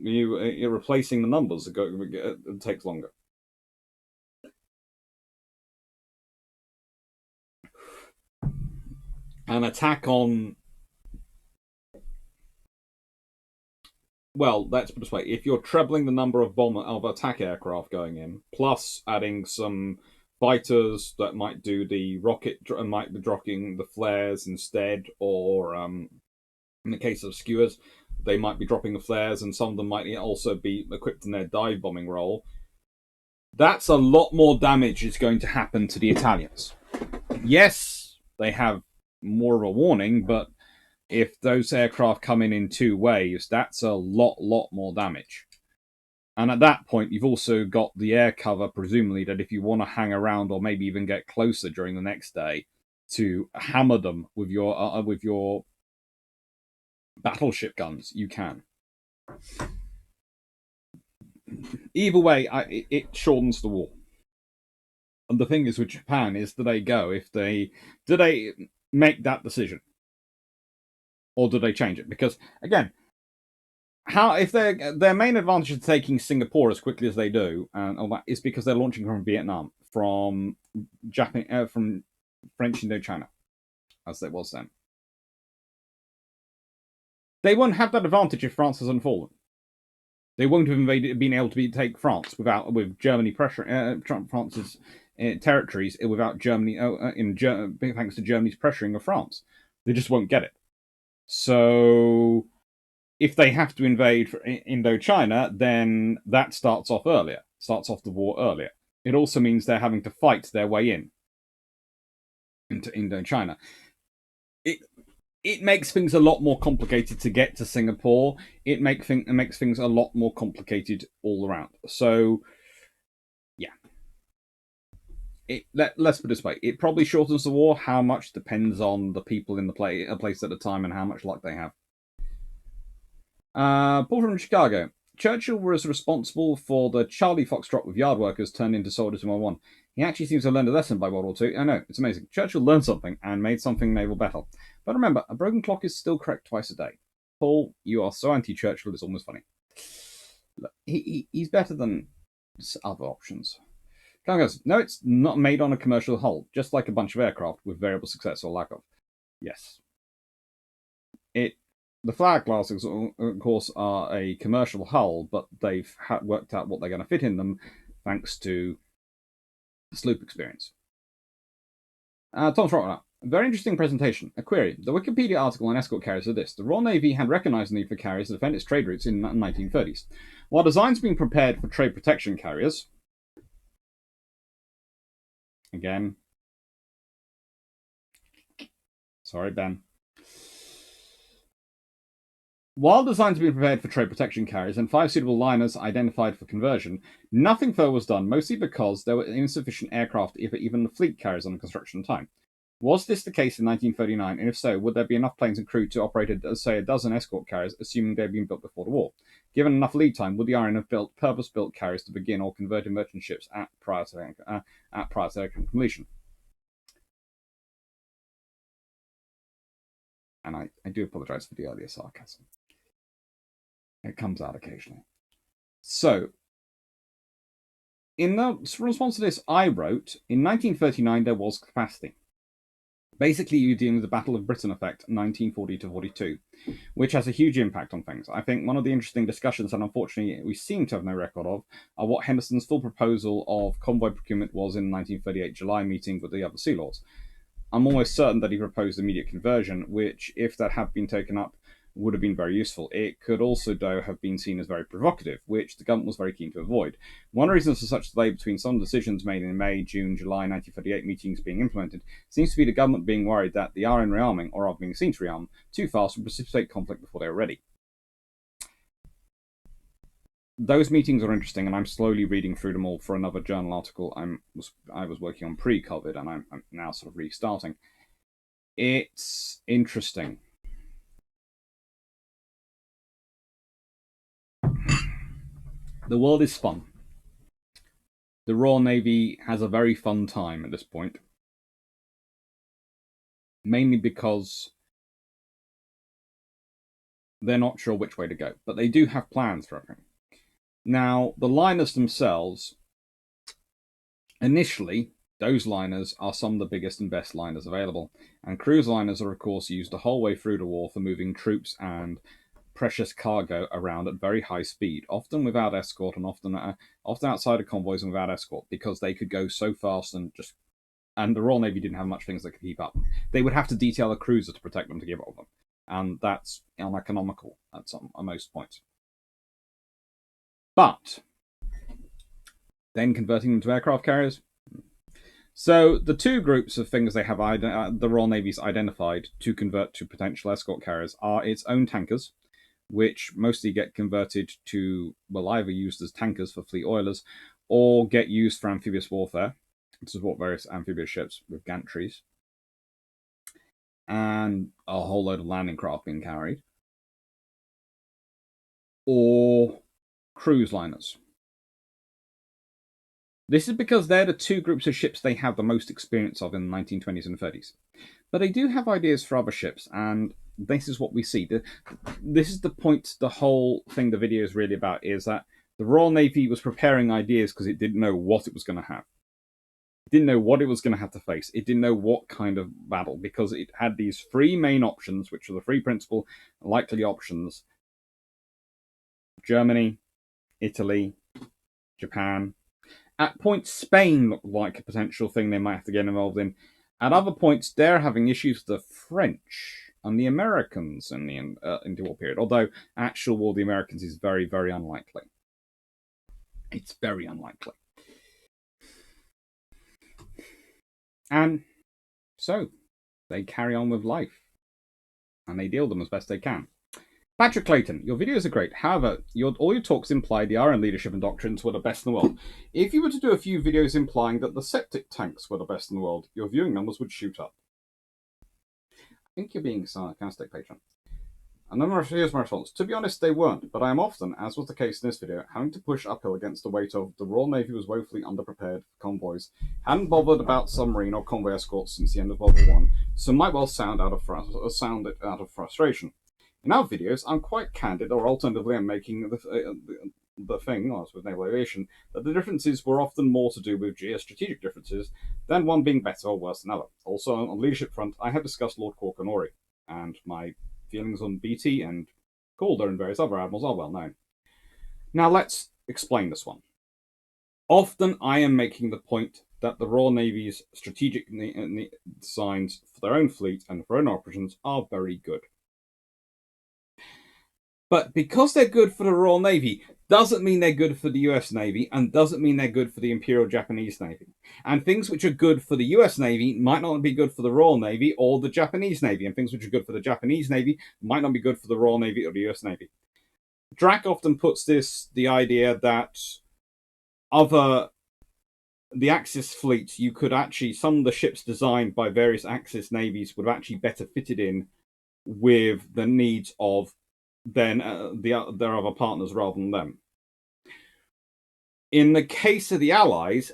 you're replacing the numbers. It takes longer. An attack on, well, let's put it this way: if you're trebling the number of attack aircraft going in, plus adding some fighters that might do the rocket, might be dropping the flares instead, or in the case of skewers, they might be dropping the flares, and some of them might also be equipped in their dive bombing role. That's a lot more damage is going to happen to the Italians. Yes, they have more of a warning, but if those aircraft come in two waves, that's a lot more damage. And at that point, you've also got the air cover, presumably, that if you want to hang around or maybe even get closer during the next day to hammer them with your battleship guns, you can. Either way, it shortens the war. And the thing is with Japan is, do they make that decision, or do they change it? Because again, how if their main advantage of taking Singapore as quickly as they do, and all that, is because they're launching from Vietnam, from Japan, from French Indochina, as it was then. They won't have that advantage if France hasn't fallen. They won't have been able to take France with Germany pressure France's territories without Germany thanks to Germany's pressuring of France. They just won't get it. So if they have to invade Indochina, then that starts off the war earlier. It also means they're having to fight their way into Indochina. It makes things a lot more complicated to get to Singapore. It makes things a lot more complicated all around. So, yeah. let's put it this way: it probably shortens the war. How much depends on the people in the place at the time and how much luck they have. Paul from Chicago. Churchill was responsible for the Charlie Foxtrot with yard workers turned into soldiers in World War One. He actually seems to have learned a lesson by World War Two. I know, it's amazing. Churchill learned something and made something naval battle. But remember, a broken clock is still correct twice a day. Paul, you are so anti-Churchill, it's almost funny. Look, he's better than other options. Kang goes, no, it's not made on a commercial hull, just like a bunch of aircraft with variable success or lack of. Yes. The Flag classes, of course, are a commercial hull, but they've worked out what they're going to fit in them thanks to the sloop experience. Tom Trotner, very interesting presentation. A query. The Wikipedia article on escort carriers is this. The Royal Navy had recognised the need for carriers to defend its trade routes in the 1930s. While designs being prepared for trade protection carriers, again, sorry, Ben. While designs had been prepared for trade protection carriers and 5 suitable liners identified for conversion, nothing further was done, mostly because there were insufficient aircraft, if even the fleet carriers under construction time. Was this the case in 1939, and if so, would there be enough planes and crew to operate, say, a dozen escort carriers, assuming they had been built before the war? Given enough lead time, would the RN have built purpose-built carriers to begin or converted merchant ships prior to completion? And I do apologise for the earlier sarcasm. It comes out occasionally. So, in the response to this, I wrote, in 1939 there was capacity. Basically, you're dealing with the Battle of Britain effect, 1940 to 42, which has a huge impact on things. I think one of the interesting discussions that unfortunately we seem to have no record of are what Henderson's full proposal of convoy procurement was in the 1938 July meeting with the other Sea Lords. I'm almost certain that he proposed immediate conversion, which, if that had been taken up, would have been very useful. It could also, though, have been seen as very provocative, which the government was very keen to avoid. One reason for such delay between some decisions made in May, June, July 1938 meetings being implemented seems to be the government being worried that the RN rearming, or rather being seen to rearm, too fast would precipitate conflict before they were ready. Those meetings are interesting, and I'm slowly reading through them all for another journal article I was working on pre-COVID, and I'm now sort of restarting. It's interesting. The world is fun. The Royal Navy has a very fun time at this point. Mainly because they're not sure which way to go. But they do have plans for everything. Now, the liners themselves, initially, those liners are some of the biggest and best liners available. And cruise liners are, of course, used the whole way through the war for moving troops and precious cargo around at very high speed, often without escort and often outside of convoys and without escort, because they could go so fast and the Royal Navy didn't have much things that could keep up. They would have to detail a cruiser to protect them to give up them, and that's uneconomical at most points. But then converting them to aircraft carriers. So the two groups of things they have the Royal Navy's identified to convert to potential escort carriers are its own tankers, which mostly get converted to, well, either used as tankers for fleet oilers or get used for amphibious warfare to support various amphibious ships with gantries, and a whole load of landing craft being carried, or cruise liners. This is because they're the two groups of ships they have the most experience of in the 1920s and 30s. But they do have ideas for other ships, and this is what we see. This is the point, the whole thing the video is really about, is that the Royal Navy was preparing ideas because it didn't know what it was going to have. It didn't know what it was going to have to face. It didn't know what kind of battle, because it had these three main options, which are the three principal likely options: Germany, Italy, Japan. At points, Spain looked like a potential thing they might have to get involved in. At other points, they're having issues with the French and the Americans in the interwar period. Although actual war of the Americans is very, very unlikely. It's very unlikely. And so they carry on with life, and they deal with them as best they can. Patrick Clayton, your videos are great. However, all your talks imply the RN leadership and doctrines were the best in the world. If you were to do a few videos implying that the septic tanks were the best in the world, your viewing numbers would shoot up. I think you're being sarcastic, patron. And then here's my response. To be honest, they weren't, but I am often, as was the case in this video, having to push uphill against the weight of the Royal Navy was woefully underprepared for convoys, hadn't bothered about submarine or convoy escorts since the end of World War I, so might well sound it out of frustration. In our videos, I'm quite candid, or alternatively, I'm making the thing, as with naval aviation, that the differences were often more to do with geostrategic differences than one being better or worse than another. Also, on the leadership front, I have discussed Lord Clarke and Ori, and my feelings on BT and Calder and various other admirals are well known. Now let's explain this one. Often I am making the point that the Royal Navy's strategic designs for their own fleet and for own operations are very good. But because they're good for the Royal Navy, doesn't mean they're good for the US Navy and doesn't mean they're good for the Imperial Japanese Navy. And things which are good for the US Navy might not be good for the Royal Navy or the Japanese Navy. And things which are good for the Japanese Navy might not be good for the Royal Navy or the US Navy. Drac often puts the idea that the Axis fleet, you could actually, some of the ships designed by various Axis navies would have actually better fitted in with the needs of their other partners rather than them. In the case of the Allies,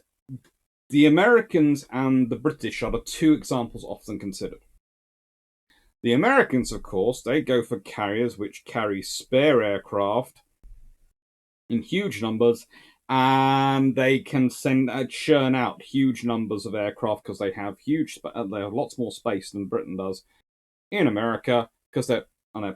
the Americans and the British are the two examples often considered. The Americans, of course, they go for carriers which carry spare aircraft in huge numbers, and they can churn out huge numbers of aircraft because they have lots more space than Britain does in America, because they're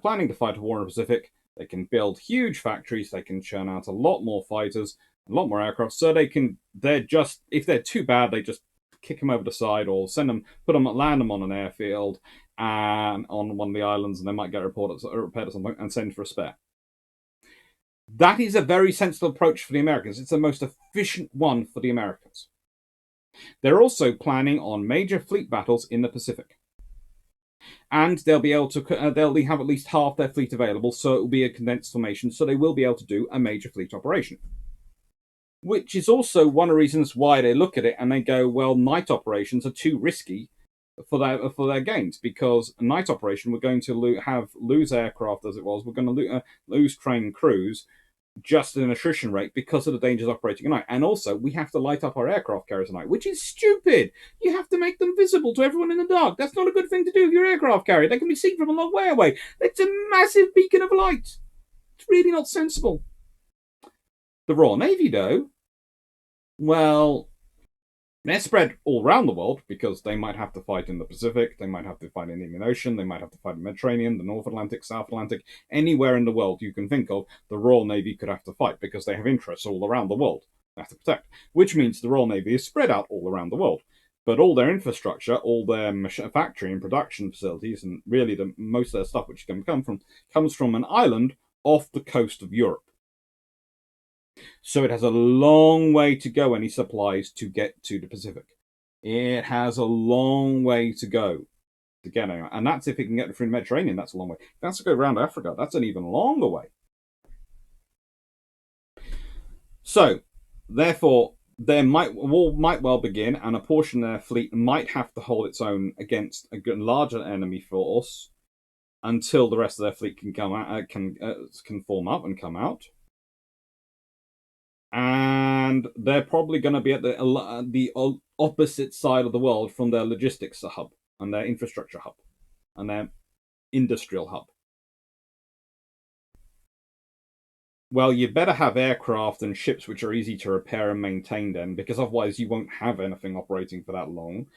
planning to fight a war in the Pacific. They can build huge factories. They can churn out a lot more fighters, a lot more aircraft. So if they're too bad, they just kick them over the side or land them on an airfield and on one of the islands, and they might get repaired or something and send for a spare. That is a very sensible approach for the Americans. It's the most efficient one for the Americans. They're also planning on major fleet battles in the Pacific. And they'll be able to they'll have at least half their fleet available, so it will be a condensed formation, so they will be able to do a major fleet operation. Which is also one of the reasons why they look at it and they go, well, night operations are too risky for their gains, because a night operation, we're going to lose aircraft as it was, we're going to lose trained crews just at an attrition rate because of the dangers operating at night. And also, we have to light up our aircraft carriers at night, which is stupid. You have to make them visible to everyone in the dark. That's not a good thing to do with your aircraft carrier. They can be seen from a long way away. It's a massive beacon of light. It's really not sensible. The Royal Navy, though, well, they're spread all around the world because they might have to fight in the Pacific, they might have to fight in the Indian Ocean, they might have to fight in the Mediterranean, the North Atlantic, South Atlantic, anywhere in the world you can think of, the Royal Navy could have to fight because they have interests all around the world they have to protect, which means the Royal Navy is spread out all around the world. But all their infrastructure, all their factory and production facilities, and really most of their stuff which can come from, comes from an island off the coast of Europe. So it has a long way to go, any supplies, to get to the Pacific. It has a long way to go to get anywhere. And that's if it can get through the Mediterranean, that's a long way. If that's to go around Africa, that's an even longer way. So, therefore, war might well begin, and a portion of their fleet might have to hold its own against a larger enemy force until the rest of their fleet can come out, can form up and come out. And they're probably going to be at the opposite side of the world from their logistics hub and their infrastructure hub and their industrial hub. Well, you better have aircraft and ships which are easy to repair and maintain then, because otherwise you won't have anything operating for that long.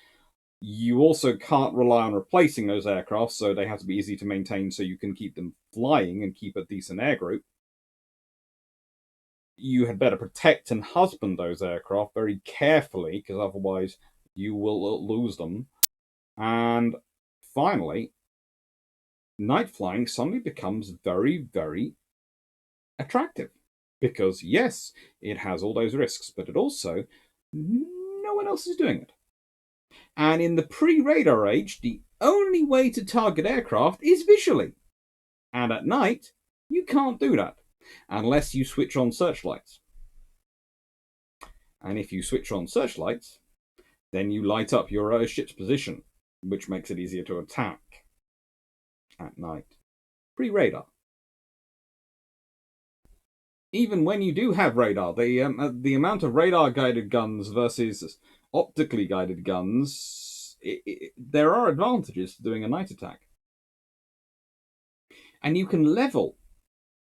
You also can't rely on replacing those aircraft, so they have to be easy to maintain so you can keep them flying and keep a decent air group. You had better protect and husband those aircraft very carefully, because otherwise you will lose them. And finally, night flying suddenly becomes very, very attractive. Because, yes, it has all those risks, but it also, no one else is doing it. And in the pre-radar age, the only way to target aircraft is visually. And at night, You can't do that unless you switch on searchlights. And if you switch on searchlights, then you light up your ship's position, which makes it easier to attack at night. Pre-radar. Even when you do have radar, the amount of radar-guided guns versus optically guided guns, there are advantages to doing a night attack. And you can level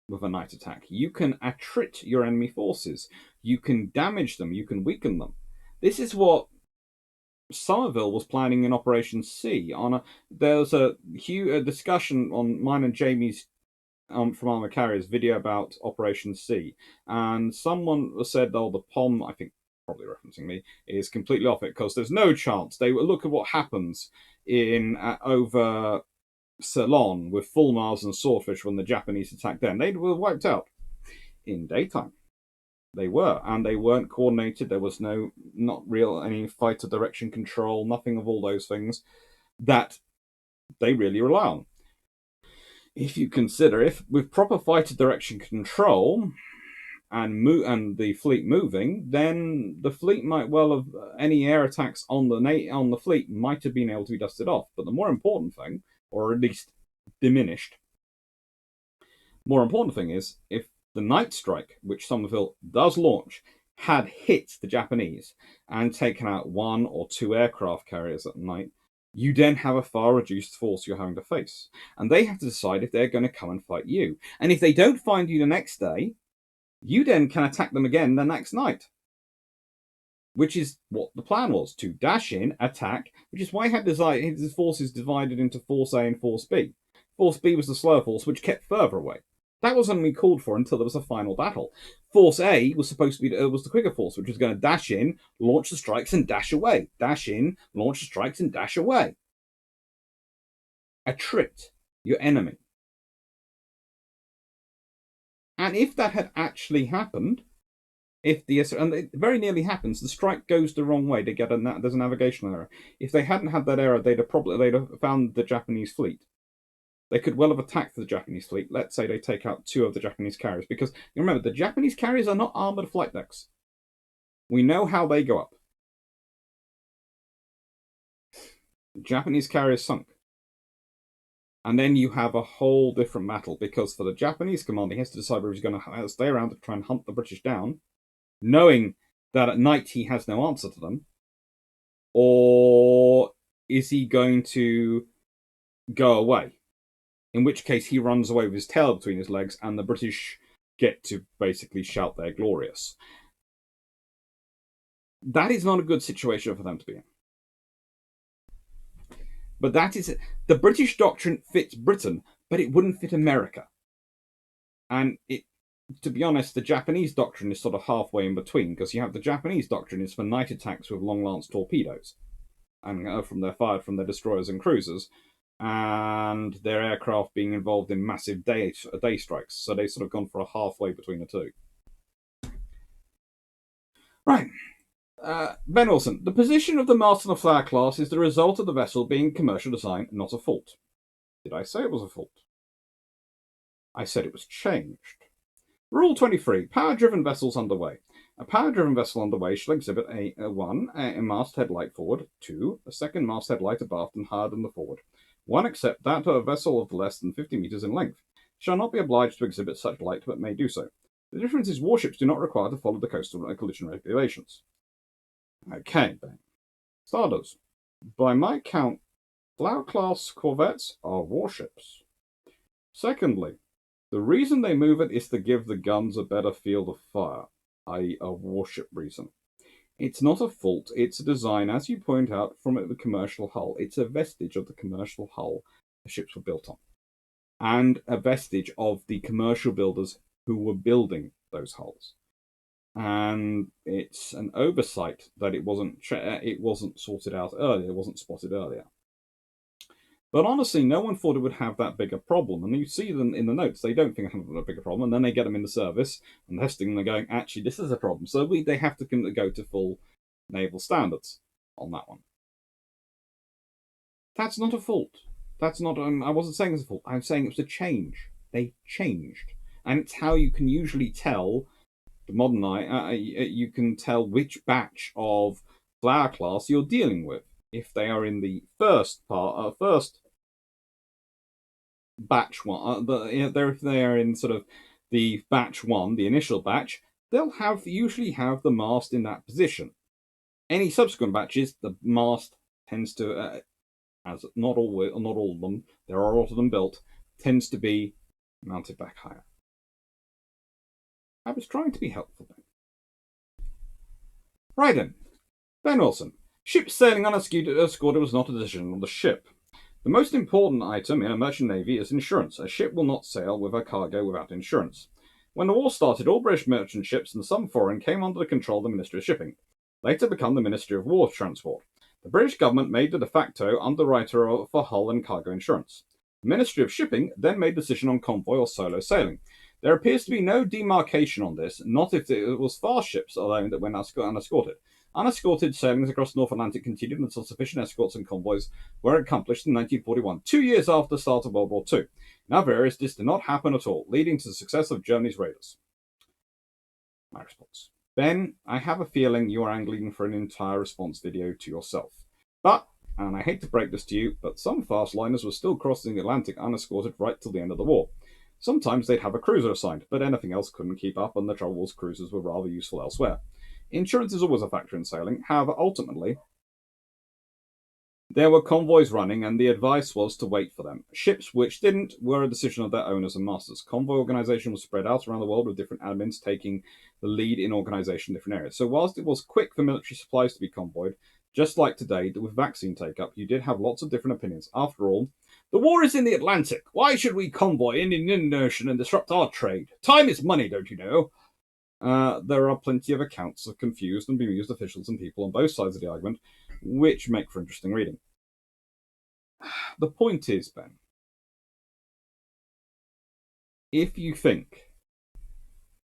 with a night attack. You can attrit your enemy forces. You can damage them. You can weaken them. This is what Somerville was planning in Operation C. There was a huge discussion on mine and Jamie's from Armor Carriers video about Operation C, and someone said, "Oh, the POM," I think, probably referencing me, is completely off it because there's no chance. They look at what happens in over Ceylon with fulmars and swordfish when the Japanese attacked them. They were wiped out in daytime. They were, and they weren't coordinated. There was not real any fighter direction control, nothing of all those things that they really rely on. If you consider, if with proper fighter direction control and the fleet moving, then the fleet might well have any air attacks on the fleet might have been able to be dusted off. But the more important thing, or at least diminished, more important thing is if the night strike, which Somerville does launch, had hit the Japanese and taken out 1 or 2 aircraft carriers at night, you then have a far reduced force you're having to face. And they have to decide if they're going to come and fight you. And if they don't find you the next day, you then can attack them again the next night. Which is what the plan was, to dash in, attack, which is why he had his forces divided into Force A and Force B. Force B was the slower force, which kept further away. That wasn't only called for until there was a final battle. Force A was supposed to be was the quicker force, which was going to dash in, launch the strikes, and dash away. Dash in, launch the strikes, and dash away. Attrit your enemy. And if that had actually happened, and it very nearly happens, the strike goes the wrong way. There's a navigational error. If they hadn't had that error, they'd have found the Japanese fleet. They could well have attacked the Japanese fleet. Let's say they take out 2 of the Japanese carriers, because you remember the Japanese carriers are not armored flight decks. We know how they go up. The Japanese carriers sunk. And then you have a whole different battle, because for the Japanese commander, he has to decide whether he's going to stay around to try and hunt the British down, knowing that at night he has no answer to them, or is he going to go away? In which case he runs away with his tail between his legs, and the British get to basically shout they're glorious. That is not a good situation for them to be in. But that is the British doctrine fits Britain, but it wouldn't fit America. And to be honest, the Japanese doctrine is sort of halfway in between, because you have the Japanese doctrine is for night attacks with long lance torpedoes, and they're fired from their destroyers and cruisers, and their aircraft being involved in massive day strikes. So they've sort of gone for a halfway between the two. Right. Ben Wilson, the position of the mast in the Flower class is the result of the vessel being commercial design, not a fault. Did I say it was a fault? I said it was changed. Rule 23. Power-driven vessels underway. A power-driven vessel underway shall exhibit a 1. A masthead light forward, 2. A second masthead light abaft and higher than the forward. 1. Except that a vessel of less than 50 meters in length shall not be obliged to exhibit such light, but may do so. The difference is warships do not require to follow the coastal collision regulations. Okay, then. Stardust. By my count, Flower-class corvettes are warships. Secondly, the reason they move it is to give the guns a better field of fire, i.e. a warship reason. It's not a fault, it's a design, as you point out, from the commercial hull. It's a vestige of the commercial hull the ships were built on, and a vestige of the commercial builders who were building those hulls. And it's an oversight that it wasn't sorted out earlier, it wasn't spotted earlier. But honestly, no one thought it would have that big a problem. And you see them in the notes, they don't think it has a big a problem. And then they get them in the service and testing, and they're going, actually, this is a problem. So they have to go to full naval standards on that one. That's not a fault. That's not. I wasn't saying it's a fault. I'm saying it was a change. They changed. And it's how you can usually tell the modern eye, you can tell which batch of flower class you're dealing with. If they are in the first batch one, if they are in sort of the batch one, the initial batch, they'll usually have the mast in that position. Any subsequent batches, the mast tends to, as not all of them, there are a lot of them built, tends to be mounted back higher. I was trying to be helpful then. Right then, Ben Wilson. Ship sailing unescorted was not a decision on the ship. The most important item in a merchant navy is insurance. A ship will not sail with a cargo without insurance. When the war started, all British merchant ships and some foreign came under the control of the Ministry of Shipping, later become the Ministry of War Transport. The British government made the de facto underwriter for hull and cargo insurance. The Ministry of Shipping then made the decision on convoy or solo sailing. There appears to be no demarcation on this, not if it was fast ships alone that went unescorted. Unescorted sailings across the North Atlantic continued until sufficient escorts and convoys were accomplished in 1941, 2 years after the start of World War II. In other areas, this did not happen at all, leading to the success of Germany's raiders. My response. Ben, I have a feeling you are angling for an entire response video to yourself. But, and I hate to break this to you, but some fast liners were still crossing the Atlantic unescorted right till the end of the war. Sometimes they'd have a cruiser assigned, but anything else couldn't keep up, and the trouble was cruisers were rather useful elsewhere. Insurance is always a factor in sailing. However, ultimately, there were convoys running, and the advice was to wait for them. Ships which didn't were a decision of their owners and masters. Convoy organisation was spread out around the world, with different admins taking the lead in organisation in different areas. So whilst it was quick for military supplies to be convoyed, just like today with vaccine take-up, you did have lots of different opinions. After all, the war is in the Atlantic. Why should we convoy in the Indian Ocean and disrupt our trade? Time is money, don't you know? There are plenty of accounts of confused and bemused officials and people on both sides of the argument, which make for interesting reading. The point is, Ben, if you think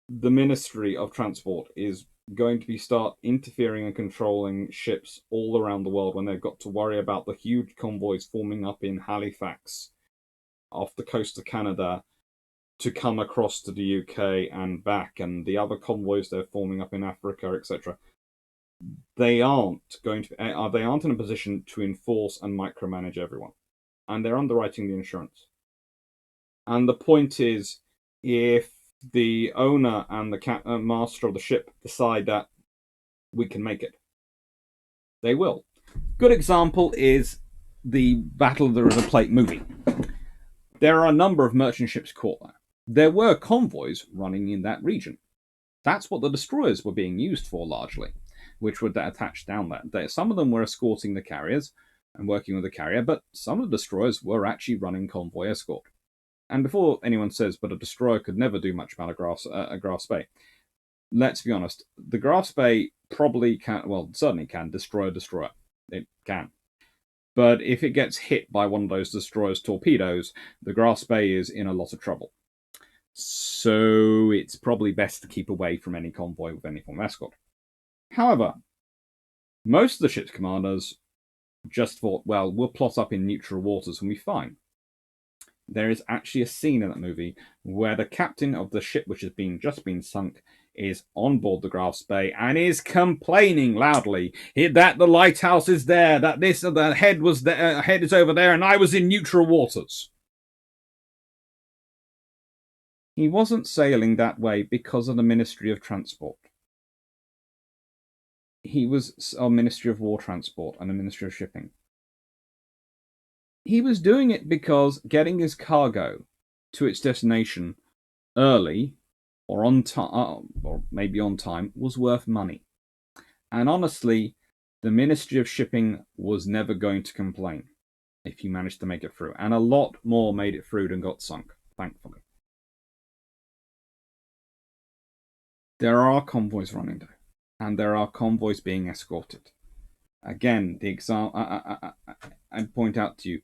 the Ministry of Transport is going to start interfering and controlling ships all around the world when they've got to worry about the huge convoys forming up in Halifax off the coast of Canada to come across to the UK and back, and the other convoys they're forming up in Africa, etc. They aren't in a position to enforce and micromanage everyone, and they're underwriting the insurance. And the point is, if the owner and the master of the ship decide that we can make it, they will. Good example is the Battle of the River Plate movie. There are a number of merchant ships caught there. There were convoys running in that region. That's what the destroyers were being used for largely, which were attached down there. Some of them were escorting the carriers and working with the carrier, but some of the destroyers were actually running convoy escort. And before anyone says, but a destroyer could never do much about a Grass Bay, let's be honest, the Grass Bay probably can, well, certainly can destroy a destroyer. It can. But if it gets hit by one of those destroyers' torpedoes, the Grass Bay is in a lot of trouble. So it's probably best to keep away from any convoy with any form of escort. However, most of the ship's commanders just thought, well, we'll plot up in neutral waters and we'll be fine. There is actually a scene in that movie where the captain of the ship which has just been sunk is on board the Grass Bay and is complaining loudly that the lighthouse is there, that the head was there, head is over there, and I was in neutral waters. He wasn't sailing that way because of the Ministry of Transport. He was a Ministry of War Transport and a Ministry of Shipping. He was doing it because getting his cargo to its destination early or on time, or maybe on time, was worth money. And honestly, the Ministry of Shipping was never going to complain if you managed to make it through. And a lot more made it through than got sunk, thankfully. There are convoys running though, and there are convoys being escorted. Again, the example I point out to you,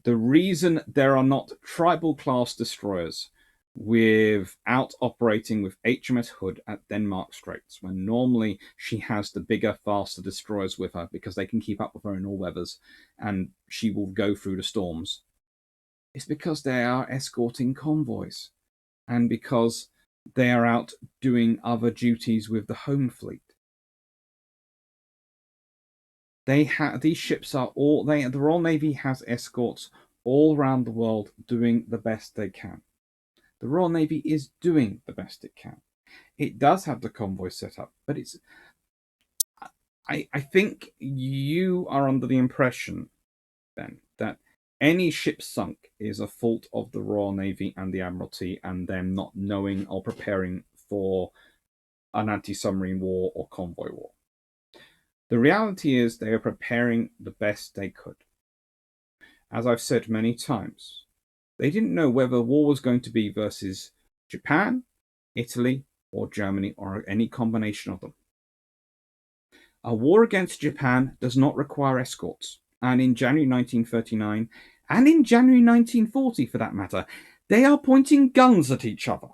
the reason there are not tribal class destroyers without operating with HMS Hood at Denmark Straits, when normally she has the bigger, faster destroyers with her because they can keep up with her in all weathers and she will go through the storms. It's because they are escorting convoys and because they are out doing other duties with the home fleet. These ships are all the Royal Navy has escorts all around the world doing the best they can. The Royal Navy is doing the best it can. It does have the convoy set up, but I think you are under the impression, Ben, that any ship sunk is a fault of the Royal Navy and the Admiralty and them not knowing or preparing for an anti-submarine war or convoy war. The reality is they are preparing the best they could. As I've said many times, they didn't know whether war was going to be versus Japan, Italy, or Germany, or any combination of them. A war against Japan does not require escorts, and in January 1939, and in January 1940 for that matter, they are pointing guns at each other.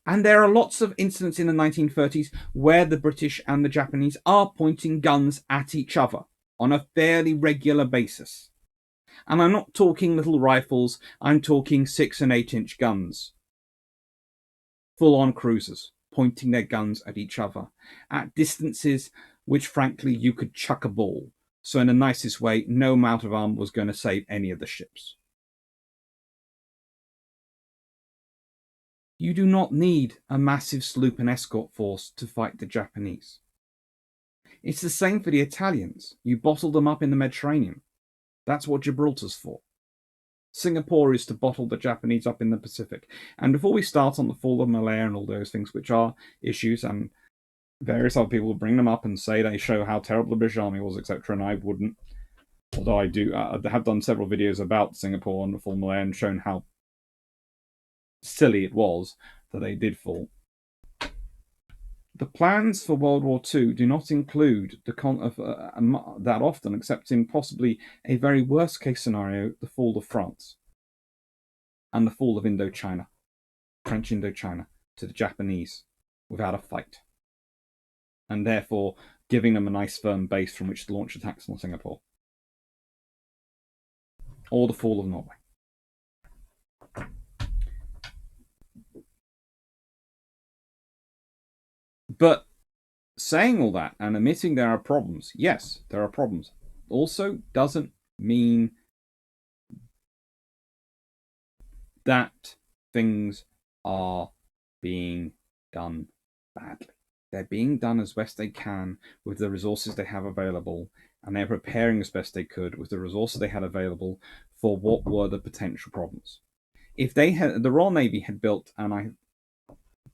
And there are lots of incidents in the 1930s where the British and the Japanese are pointing guns at each other on a fairly regular basis. And I'm not talking little rifles, I'm talking 6 and 8-inch guns. Full-on cruisers, pointing their guns at each other, at distances which frankly you could chuck a ball. So in the nicest way, no amount of armor was going to save any of the ships. You do not need a massive sloop and escort force to fight the Japanese. It's the same for the Italians. You bottle them up in the Mediterranean. That's what Gibraltar's for. Singapore is to bottle the Japanese up in the Pacific. And before we start on the fall of Malaya and all those things, which are issues, and various other people will bring them up and say they show how terrible the British Army was, etc., and I wouldn't. Although I do, I have done several videos about Singapore and the fall of Malaya and shown how silly it was that they did fall. The plans for World War II do not include that often, except in possibly a very worst case scenario, the fall of France and the fall of Indochina, French Indochina, to the Japanese without a fight, and therefore giving them a nice firm base from which to launch attacks on Singapore, or the fall of Norway. But saying all that and admitting there are problems, yes, there are problems, also doesn't mean that things are being done badly. They're being done as best they can with the resources they have available, and they're preparing as best they could with the resources they had available for what were the potential problems. If they had, the Royal Navy had built, and I've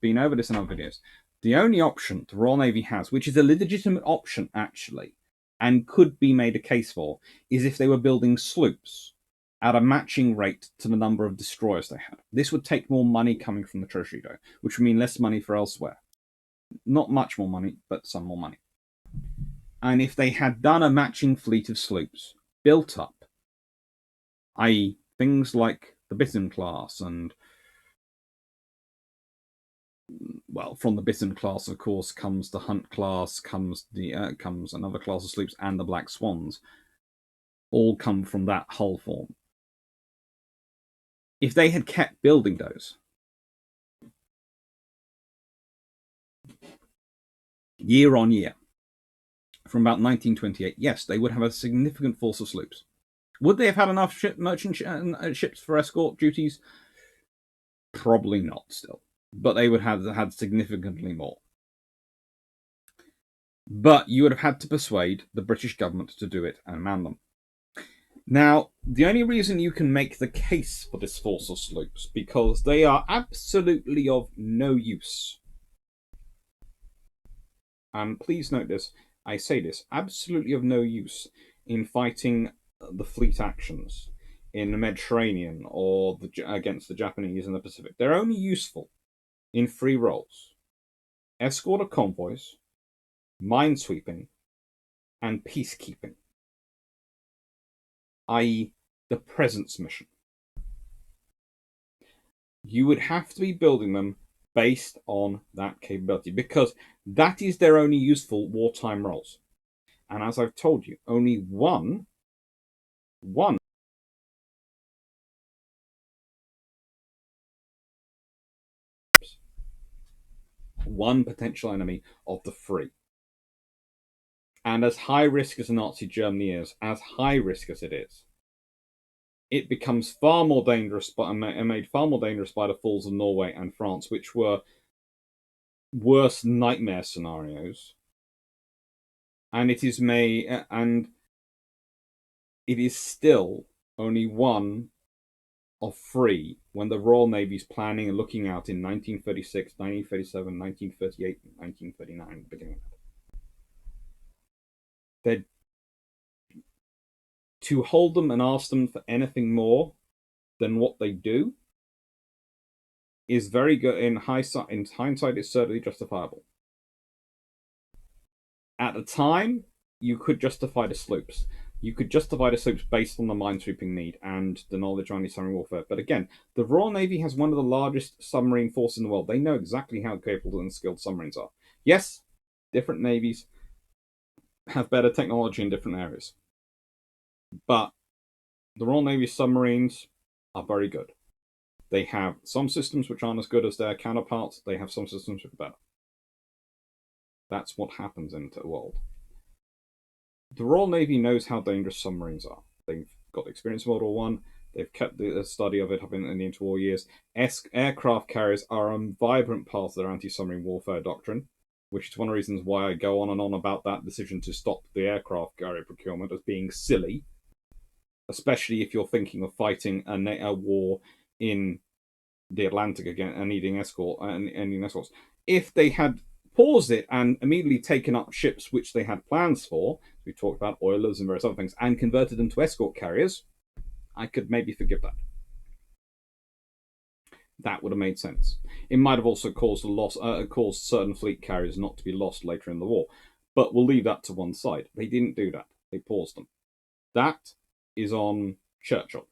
been over this in other videos, the only option the Royal Navy has, which is a legitimate option actually, and could be made a case for, is if they were building sloops at a matching rate to the number of destroyers they had. This would take more money coming from the Treasury, though, which would mean less money for elsewhere. Not much more money, but some more money. And if they had done a matching fleet of sloops built up, i.e. things like the Bittern class and, well, from the Bittern class, of course, comes the Hunt class, comes another class of sloops, and the Black Swans, all come from that hull form. If they had kept building those year on year from about 1928, yes, they would have a significant force of sloops. Would they have had enough merchant ships for escort duties? Probably not still, but they would have had significantly more. But you would have had to persuade the British government to do it and man them. Now, the only reason you can make the case for this force of sloops, because they are absolutely of no use. And please note this, I say this, absolutely of no use in fighting the fleet actions in the Mediterranean or against the Japanese in the Pacific. They're only useful in 3 roles: escort of convoys, minesweeping, and peacekeeping, i.e. the presence mission. You would have to be building them based on that capability, because that is their only useful wartime roles. And as I've told you, only one One. One potential enemy of the three. And as high risk as Nazi Germany is, as high risk as it is, it becomes far more dangerous, and made far more dangerous by the falls of Norway and France, which were worse nightmare scenarios. And it is still only one of three when the Royal Navy is planning and looking out in 1936, 1937, 1938, 1939, beginning. They're to hold them and ask them for anything more than what they do is very good. In hindsight, it's certainly justifiable. At the time, you could justify the sloops. You could justify the sloops based on the minesweeping need and the knowledge of anti-submarine warfare. But again, the Royal Navy has one of the largest submarine forces in the world. They know exactly how capable and skilled submarines are. Yes, different navies have better technology in different areas. But the Royal Navy submarines are very good. They have some systems which aren't as good as their counterparts. They have some systems which are better. That's what happens in the world. The Royal Navy knows how dangerous submarines are. They've got experience in World War One. They've kept the study of it up in the interwar years. Aircraft carriers are a vibrant part of their anti-submarine warfare doctrine, which is one of the reasons why I go on and on about that decision to stop the aircraft carrier procurement as being silly, especially if you're thinking of fighting a war in the Atlantic again and needing escorts. If they had paused it and immediately taken up ships which they had plans for, we talked about oilers and various other things, and converted them to escort carriers, I could maybe forgive that. That would have made sense. It might have also caused certain fleet carriers not to be lost later in the war, but we'll leave that to one side. They didn't do that. They paused them. That is on Churchill.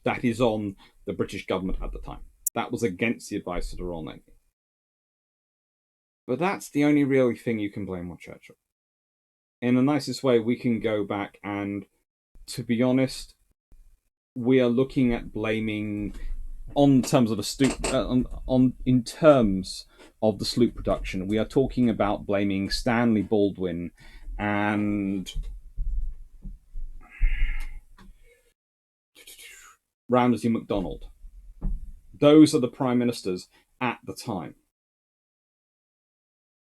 That is on the British government at the time. That was against the advice of the Royal Navy. But that's the only real thing you can blame on Churchill. In the nicest way, we can go back and, to be honest, we are looking at blaming, in terms of the sloop production, we are talking about blaming Stanley Baldwin and Ramsay MacDonald. Those are the prime ministers at the time.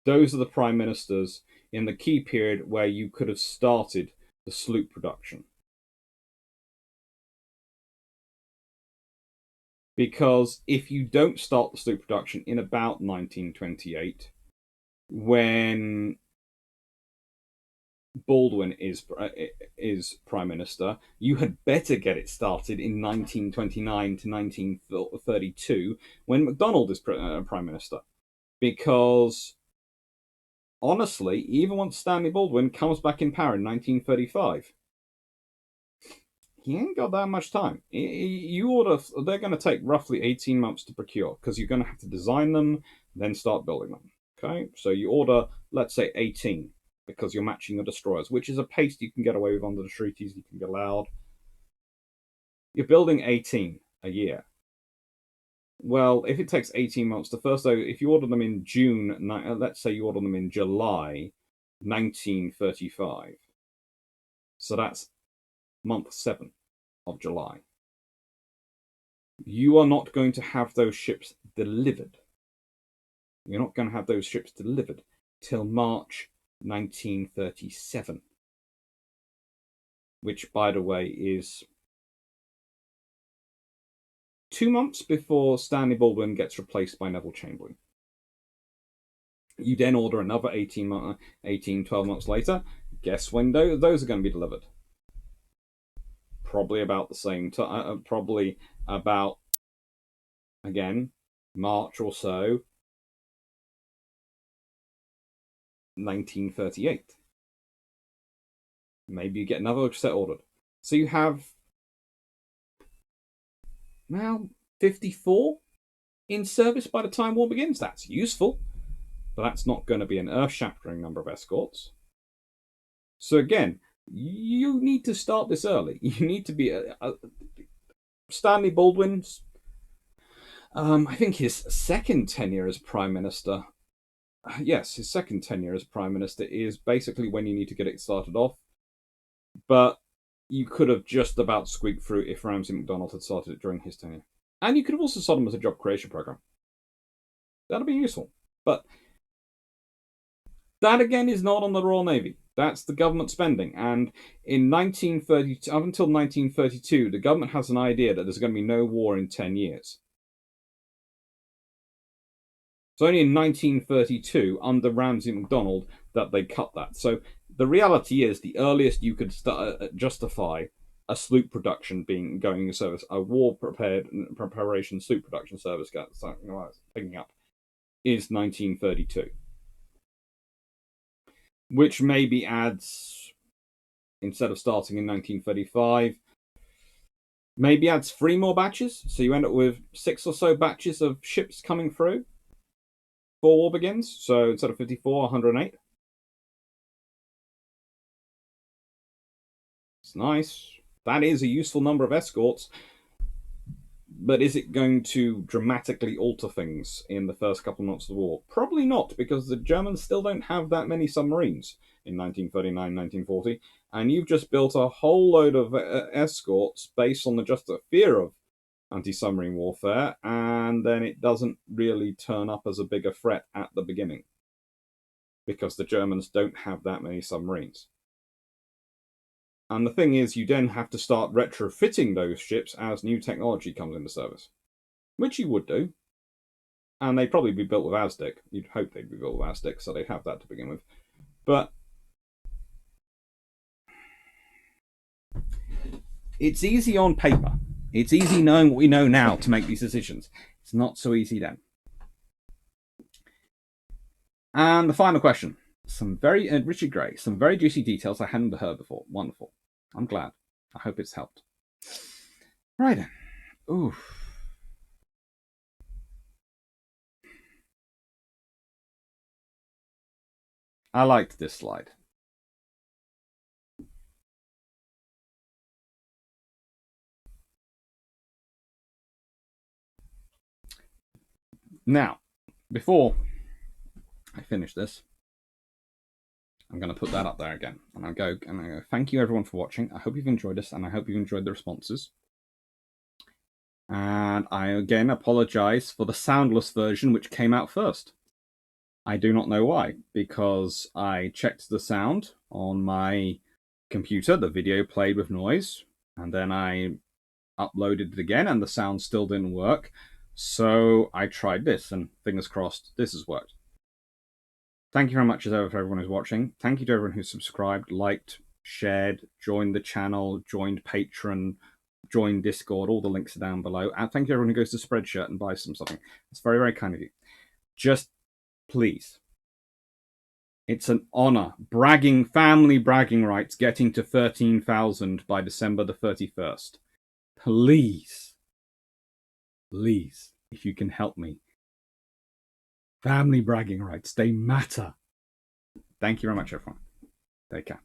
Those are the prime ministers in the key period where you could have started the sloop production. Because if you don't start the sloop production in about 1928, when Baldwin is prime minister, you had better get it started in 1929 to 1932 when MacDonald is prime minister. Because honestly, even once Stanley Baldwin comes back in power in 1935, he ain't got that much time. They're going to take roughly 18 months to procure because you're going to have to design them, then start building them. Okay, so you order, let's say, 18 because you're matching your destroyers, which is a pace you can get away with under the treaties. You can be allowed. You're building 18 a year. Well, if it takes 18 months, if you order them in June, let's say you order them in July 1935. So that's month 7 of July. You are not going to have those ships delivered. You're not going to have those ships delivered till March 1937. Which, by the way, is 2 months before Stanley Baldwin gets replaced by Neville Chamberlain. You then order another 12 months later. Guess when those are going to be delivered? Probably about the same time. Probably about, again, March or so, 1938. Maybe you get another set ordered. So you have, well, 54 in service by the time war begins. That's useful, but that's not going to be an earth-shattering number of escorts. So again, You need to start this early. You need to be Stanley Baldwin's. I think his second tenure as prime minister. Yes, his second tenure as prime minister is basically when you need to get it started off. But you could have just about squeaked through if Ramsay MacDonald had started it during his tenure. And you could have also started them as a job creation program. That'd be useful. But that again is not on the Royal Navy. That's the government spending. And in 1932, up until 1932, the government has an idea that there's going to be no war in 10 years. It's only in 1932, under Ramsay MacDonald, that they cut that. So the reality is, the earliest you could justify a sloop production being going in service, a war preparation sloop production service picking up, is 1932, which maybe adds, instead of starting in 1935, maybe adds 3 more batches. So you end up with 6 or so batches of ships coming through before war begins. So instead of 54, 108. It's nice. That is a useful number of escorts. But is it going to dramatically alter things in the first couple of months of the war? Probably not, because the Germans still don't have that many submarines in 1939, 1940. And you've just built a whole load of escorts based on just the fear of anti-submarine warfare, and then it doesn't really turn up as a bigger threat at the beginning, because the Germans don't have that many submarines. And the thing is, you then have to start retrofitting those ships as new technology comes into service, which you would do. And they'd probably be built with ASDIC. You'd hope they'd be built with ASDIC, so they'd have that to begin with. But it's easy on paper. It's easy knowing what we know now to make these decisions. It's not so easy then. And the final question. Richard Gray, some very juicy details I hadn't heard before. Wonderful. I'm glad. I hope it's helped. Right then. Ooh. I liked this slide. Now, before I finish this, I'm going to put that up there again. And I'm going to go, thank you everyone for watching. I hope you've enjoyed this, and I hope you've enjoyed the responses. And I again apologize for the soundless version, which came out first. I do not know why, because I checked the sound on my computer, the video played with noise, and then I uploaded it again, and the sound still didn't work. So I tried this, and fingers crossed, this has worked. Thank you very much as ever for everyone who's watching. Thank you to everyone who's subscribed, liked, shared, joined the channel, joined Patreon, joined Discord. All the links are down below. And thank you to everyone who goes to Spreadshirt and buys something. It's very, very kind of you. Just please. It's an honor. Family bragging rights, getting to 13,000 by December the 31st. Please, if you can help me. Family bragging rights, they matter. Thank you very much, everyone. Take care.